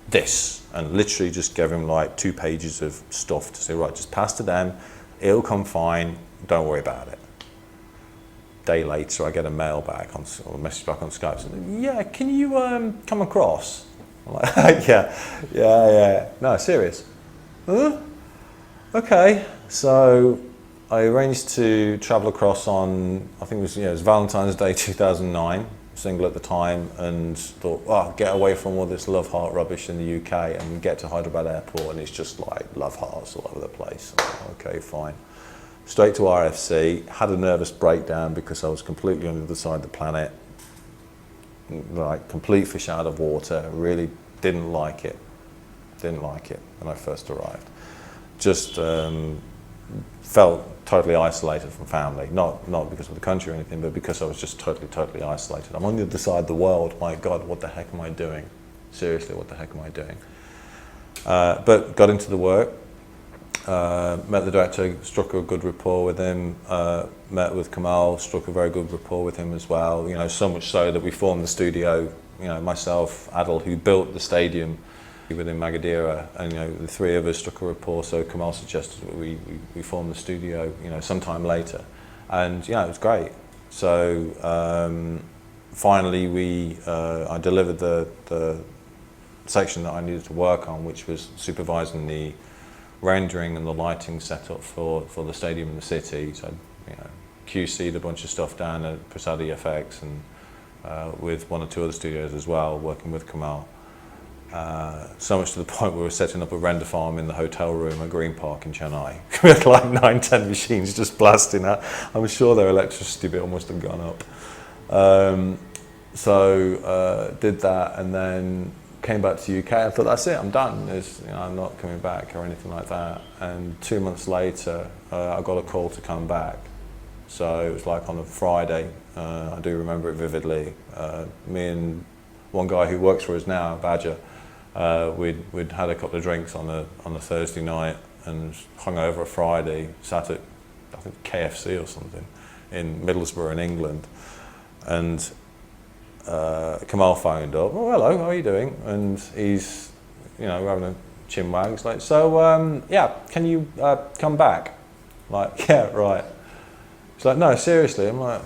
this, and literally just give him like 2 pages of stuff to say, right, just pass to them, it'll come fine, don't worry about it. Day later, I get a mail back or a message back on Skype saying, yeah, can you come across? I'm like, yeah. No, serious. Huh? Okay, so I arranged to travel across on, I think it was Valentine's Day 2009, single at the time, and thought, oh, get away from all this love heart rubbish in the UK and get to Hyderabad airport, and it's just like love hearts all over the place. Okay, fine. Straight to RFC, had a nervous breakdown because I was completely on the other side of the planet, like complete fish out of water, really didn't like it when I first arrived. Just felt totally isolated from family, not because of the country or anything, but because I was just totally isolated. I'm on the other side of the world, my God, what the heck am I doing? Seriously, what the heck am I doing? But got into the work, met the director, struck a good rapport with him, met with Kamal, struck a very good rapport with him as well, so much so that we formed the studio, myself, Adil, who built the stadium within Magadheera, and the three of us struck a rapport, so Kamal suggested that we form the studio sometime later, and it was great. So finally I delivered the section that I needed to work on, which was supervising the rendering and the lighting setup for the stadium in the city. So QC'd a bunch of stuff down at Prasad VFX and with one or two other studios as well, working with Kamal. So much to the point where we were setting up a render farm in the hotel room at Green Park in Chennai with like 9-10 machines just blasting out. I'm sure their electricity bill must have gone up. So did that, and then came back to the UK. I thought, that's it, I'm done. I'm not coming back or anything like that. And 2 months later, I got a call to come back. So it was like on a Friday. I do remember it vividly. Me and one guy who works for us now, Badger, we'd had a couple of drinks on a Thursday night and hung over a Friday, sat at, I think, KFC or something in Middlesbrough in England, and Kamal phoned up. Oh, hello, how are you doing? And he's, we're having a chin wag. He's like, so yeah, can you come back? I'm like, yeah, right. He's like, no, seriously. I'm like,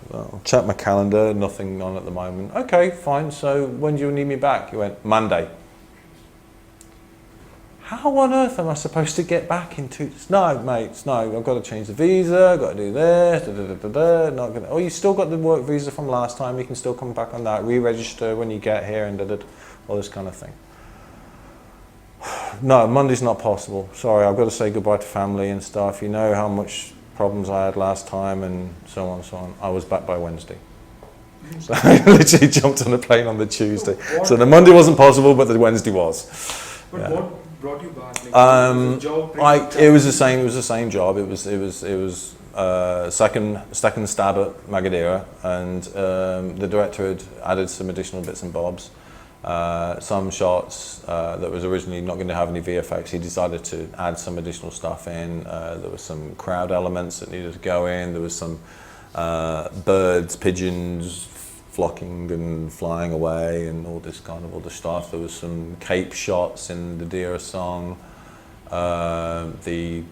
well, I'll check my calendar, nothing on at the moment. Okay, fine, so when do you need me back? He went, Monday. How on earth am I supposed to get back in 2 days? No, mates, no, I've got to change the visa, I've got to do this, not gonna, oh, you still got the work visa from last time, you can still come back on that, re-register when you get here, and all this kind of thing. No, Monday's not possible. Sorry, I've got to say goodbye to family and stuff. You know how much problems I had last time, and so on and so on. I was back by Wednesday. So I literally jumped on a plane on the Tuesday. So the Monday wasn't possible, but the Wednesday was. But yeah. what brought you back? Like, it was the same. It was the same job. It was second stab at Magadheera, and the director had added some additional bits and bobs. Some shots that was originally not going to have any VFX, he decided to add some additional stuff in. There were some crowd elements that needed to go in. There was some birds, pigeons flocking and flying away, and all this kind of other stuff. There was some cape shots in the Deera song. The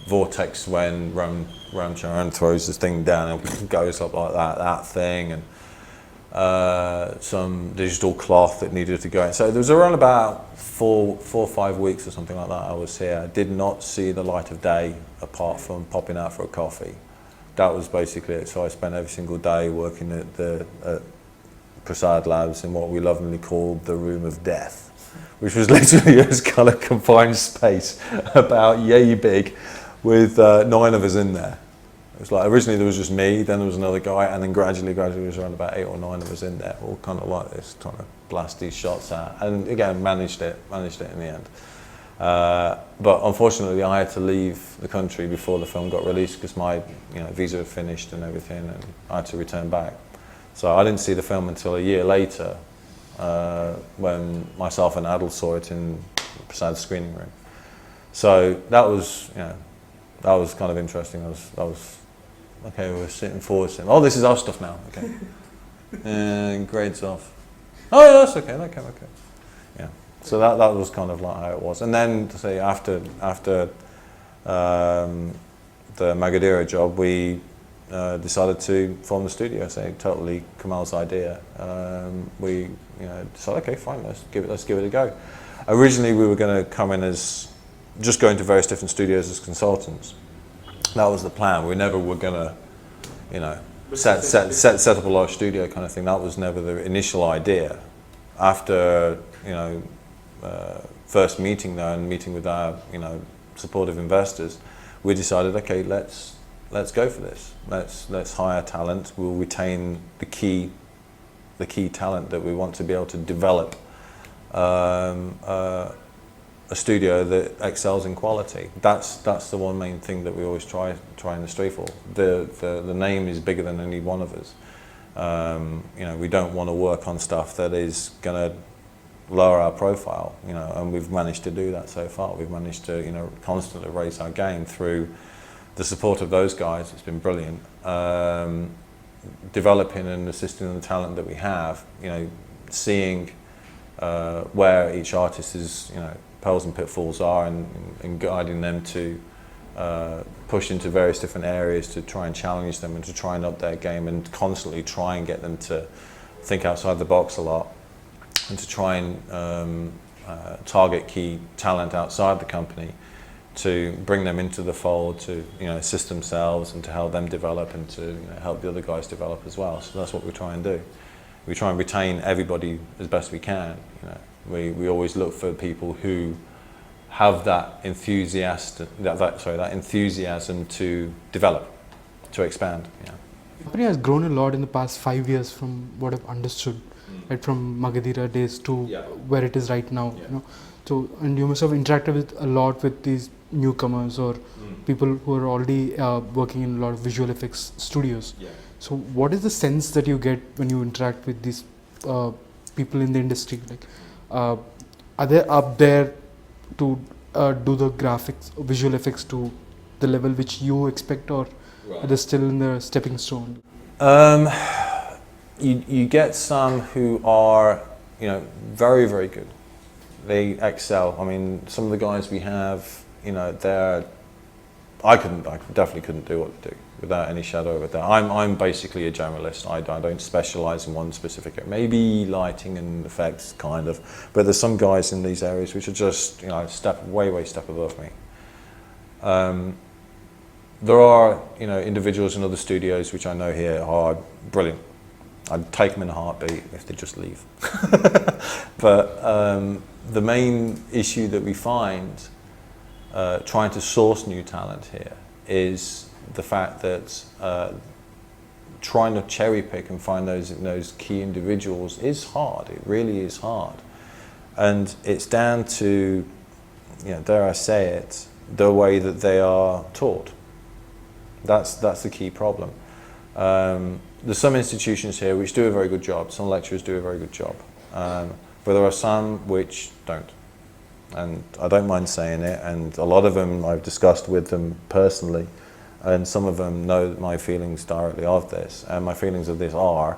vortex when Ram Charan throws this thing down and goes up like that thing, and some digital cloth that needed to go in. So there was around about 4 or 5 weeks or something like that I was here. I did not see the light of day apart from popping out for a coffee. That was basically it. So I spent every single day working at Prasad Labs in what we lovingly called the Room of Death, which was literally this kind of confined space about yay big with 9 of us in there. It was like originally there was just me, then there was another guy, and then gradually there was around about 8 or 9 of us in there, all kind of like this, trying to blast these shots out. And again, managed it in the end. But unfortunately, I had to leave the country before the film got released because my visa had finished and everything, and I had to return back. So I didn't see the film until a year later, when myself and Adil saw it in Prasad's screening room. So that was kind of interesting. That was okay. We're sitting forward, saying, "Oh, this is our stuff now." Okay, and grades off. Oh, yeah, that's okay. Okay. Yeah. So that was kind of like how it was. And then to say after the Magadheera job, we decided to form the studio. So totally Kamal's idea. We decided, okay, fine, let's give it a go. Originally, we were going to come in as just going to various different studios as consultants. That was the plan. We never were gonna, you know, set up a large studio kind of thing. That was never the initial idea. After, you know, first meeting there and meeting with our, you know, supportive investors, we decided, okay, let's go for this. Let's hire talent. We'll retain the key talent that we want to be able to develop a studio that excels in quality. That's the one main thing that we always try in the street for. The name is bigger than any one of us. You know, we don't want to work on stuff that is going to lower our profile, you know, and we've managed to do that so far. We've managed to, you know, constantly raise our game through the support of those guys. It's been brilliant. Developing and assisting the talent that we have, you know, seeing where each artist is, you know, pearls and pitfalls are, and guiding them to push into various different areas to try and challenge them and to try and up their game and constantly try and get them to think outside the box a lot and to try and target key talent outside the company to bring them into the fold, to, you know, assist themselves and to help them develop and to, you know, help the other guys develop as well. So that's what we try and do. We try and retain everybody as best we can. You know, we always look for people who have that enthusiasm to develop, to expand. Yeah. The company has grown a lot in the past 5 years, from what I've understood, right, from Magadheera days to where it is right now. You know, so, and you must have interacted with a lot with these newcomers or people who are already working in a lot of visual effects studios. So what is the sense that you get when you interact with these people in the industry? Like, are they up there to do the graphics, visual effects to the level which you expect, or are they still in the stepping stone? You get some who are, you know, very, very good. They excel. I mean, some of the guys we have, you know, I definitely couldn't do what they do without any shadow of a doubt. I'm basically a generalist. I don't specialise in one specific area. Maybe lighting and effects, kind of. But there's some guys in these areas which are just, you know, way step above me. There are, you know, individuals in other studios which I know here are brilliant. I'd take them in a heartbeat if they just leave. But the main issue that we find trying to source new talent here is the fact that trying to cherry pick and find those key individuals is hard. It really is hard, and it's down to, you know, dare I say it, the way that they are taught. That's the key problem. There's some institutions here which do a very good job. Some lecturers do a very good job, but there are some which don't. And I don't mind saying it, and a lot of them I've discussed with them personally, and some of them know my feelings directly of this. And my feelings of this are,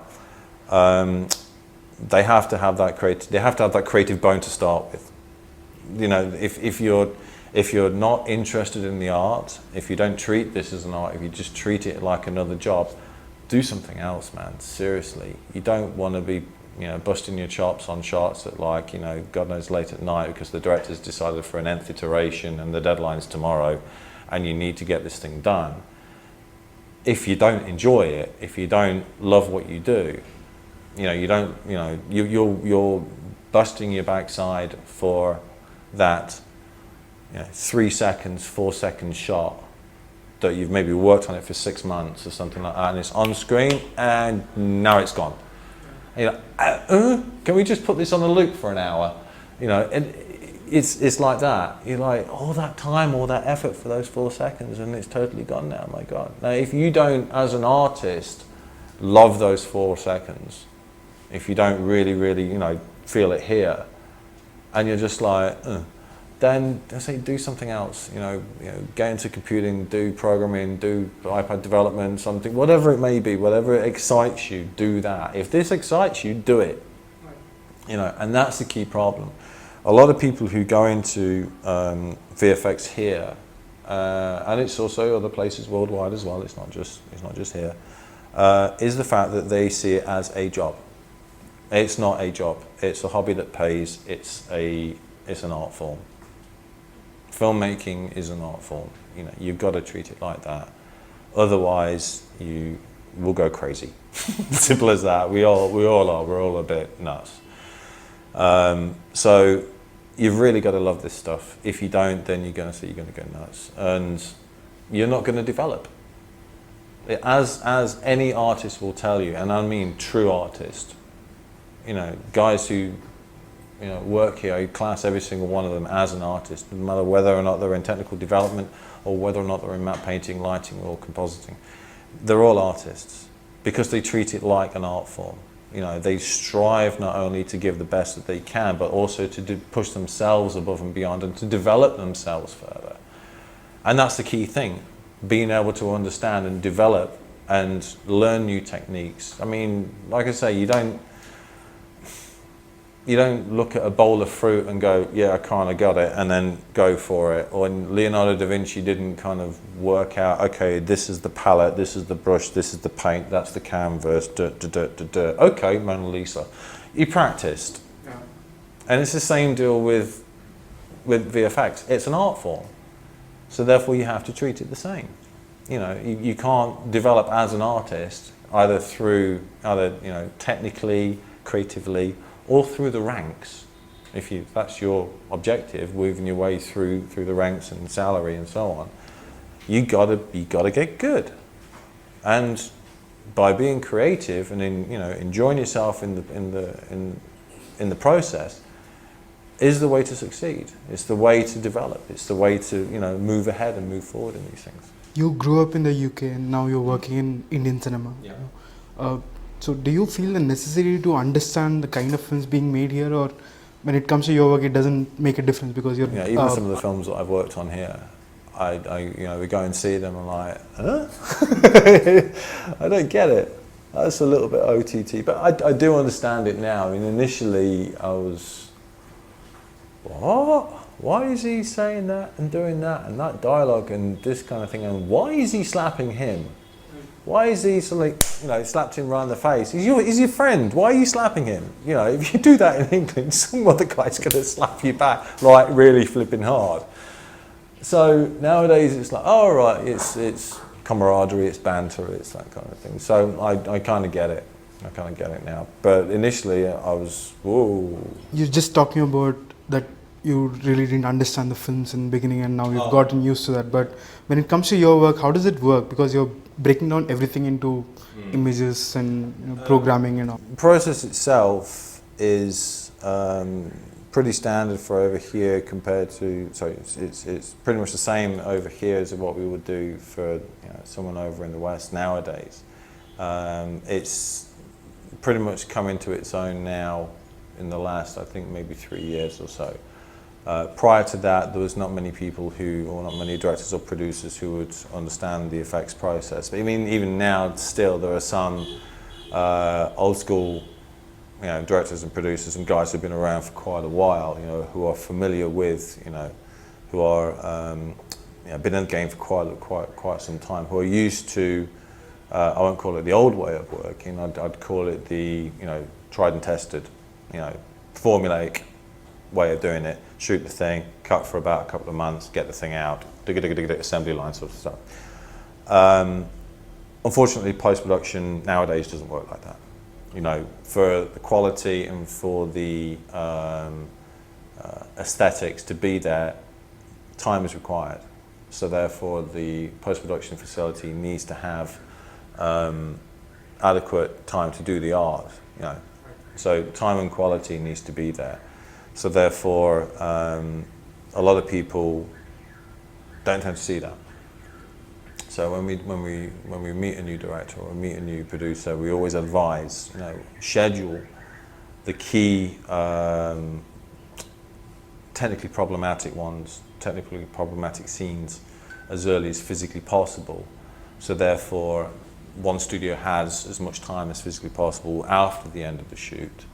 they have to have that creative bone to start with. You know, if you're not interested in the art, if you don't treat this as an art, if you just treat it like another job, do something else, man. Seriously, you don't want to be, you know, busting your chops on shots at, like, you know, God knows late at night because the director's decided for an nth iteration and the deadline's tomorrow and you need to get this thing done. If you don't enjoy it, if you don't love what you do, you know, you're busting your backside for that, you know, 3 seconds, 4 second shot that you've maybe worked on it for 6 months or something like that, and it's on screen and now it's gone. You know, can we just put this on a loop for an hour? You know, and it's like that. You're like, all that time, all that effort for those 4 seconds, and it's totally gone now. My God! Now, if you don't, as an artist, love those 4 seconds, if you don't really, you know, feel it here, and you're just like, then I say do something else. You know, get into computing, do programming, do iPad development, something, whatever it may be, whatever excites you, do that. If this excites you, do it. Right. You know, and that's the key problem. A lot of people who go into VFX here, and it's also other places worldwide as well. It's not just here. Is the fact that they see it as a job. It's not a job. It's a hobby that pays. It's an art form. Filmmaking is an art form. You know, you've got to treat it like that. Otherwise, you will go crazy. Simple as that. We all are. We're all a bit nuts. So you've really got to love this stuff. If you don't, then you're going to go nuts, and you're not going to develop. As any artist will tell you, and I mean true artist, you know, guys who, you know, work here, I class every single one of them as an artist, no matter whether or not they're in technical development or whether or not they're in matte painting, lighting or compositing. They're all artists because they treat it like an art form. You know, they strive not only to give the best that they can, but also to push themselves above and beyond and to develop themselves further. And that's the key thing, being able to understand and develop and learn new techniques. I mean, like I say, you don't look at a bowl of fruit and go, yeah, I kind of got it, and then go for it. Or Leonardo da Vinci didn't kind of work out, okay, this is the palette, this is the brush, this is the paint, that's the canvas, okay, Mona Lisa. He practiced. Yeah. And it's the same deal with VFX. It's an art form. So therefore you have to treat it the same. You know, you can't develop as an artist either you know, technically, creatively, or through the ranks. If that's your objective, moving your way through the ranks and salary and so on, you gotta get good. And by being creative and enjoying yourself in the process is the way to succeed. It's the way to develop. It's the way to move ahead and move forward in these things. You grew up in the UK and now you're working in Indian cinema. Yeah. So do you feel the necessity to understand the kind of films being made here, or when it comes to your work it doesn't make a difference because you're... Yeah, even some of the films that I've worked on here, we go and see them and like, huh? I don't get it. That's a little bit OTT, but I do understand it now. I mean, initially I was, what? Why is he saying that and doing that and that dialogue and this kind of thing, and why is he slapping him? Why is he sort of like, slapped him right in the face? He's your friend. Why are you slapping him? You know, if you do that in England, some other guy's going to slap you back like really flipping hard. So nowadays it's like, oh right, it's camaraderie, it's banter, it's that kind of thing. So I kind of get it. I kind of get it now. But initially I was, whoa. You're just talking about that you really didn't understand the films in the beginning and now you've gotten used to that. But when it comes to your work, how does it work? Because you're breaking down everything into images and programming and all. The process itself is pretty standard for over here compared to, it's pretty much the same over here as what we would do for someone over in the West nowadays. It's pretty much come into its own now in the last, I think, maybe 3 years or so. Prior to that, there was not many people or not many directors or producers who would understand the effects process. But I mean, even now, still, there are some old school, directors and producers and guys who've been around for quite a while, who are familiar with, who are been in the game for quite some time, who are used to, I won't call it the old way of working. I'd call it the, tried and tested, formulaic way of doing it. Shoot the thing, cut for about a couple of months, get the thing out, assembly line sort of stuff. Unfortunately, post-production nowadays doesn't work like that. For the quality and for the aesthetics to be there, time is required. So therefore, the post-production facility needs to have adequate time to do the art. So time and quality needs to be there. So therefore, a lot of people don't tend to see that. So when we meet a new director or meet a new producer, we always advise, schedule the key technically problematic scenes as early as physically possible. So therefore, one studio has as much time as physically possible after the end of the shoot.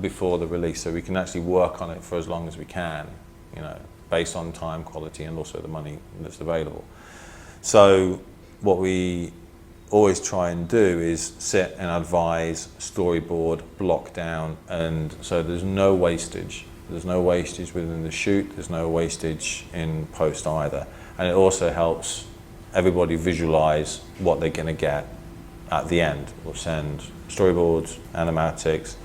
Before the release, so we can actually work on it for as long as we can, based on time, quality, and also the money that's available. So what we always try and do is sit and advise, storyboard, block down, and so there's no wastage There's no wastage within the shoot, there's no wastage in post either. And it also helps everybody visualize what they're going to get at the end. We'll send storyboards, animatics,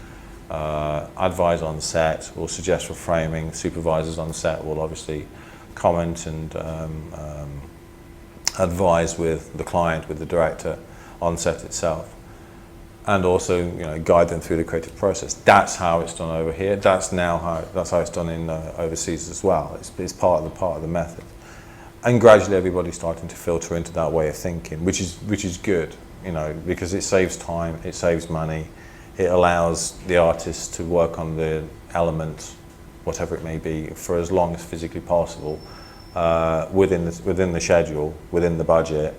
advise on set, we'll suggest for framing, supervisors on set will obviously comment and advise with the client, with the director on set itself, and also guide them through the creative process. That's how it's done over here. That's how it's done in overseas as well. It's part of the method, and gradually everybody's starting to filter into that way of thinking, which is good, because it saves time, it saves money, it allows the artist to work on the element, whatever it may be, for as long as physically possible, within the schedule, within the budget,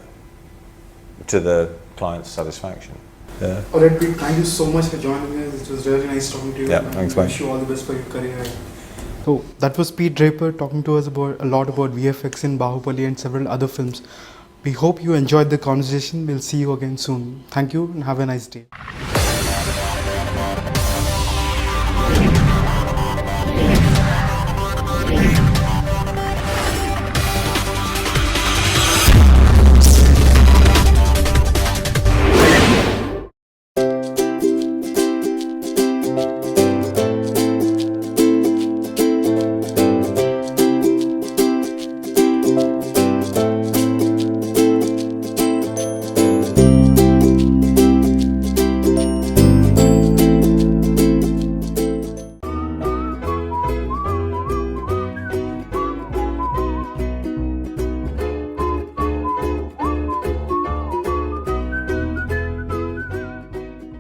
to the client's satisfaction. Yeah. Alright, Pete, thank you so much for joining us. It was really nice talking to you. Yeah, thanks, mate. I wish you all the best for your career. So that was Pete Draper talking to us about a lot about VFX in Baahubali and several other films. We hope you enjoyed the conversation. We'll see you again soon. Thank you and have a nice day.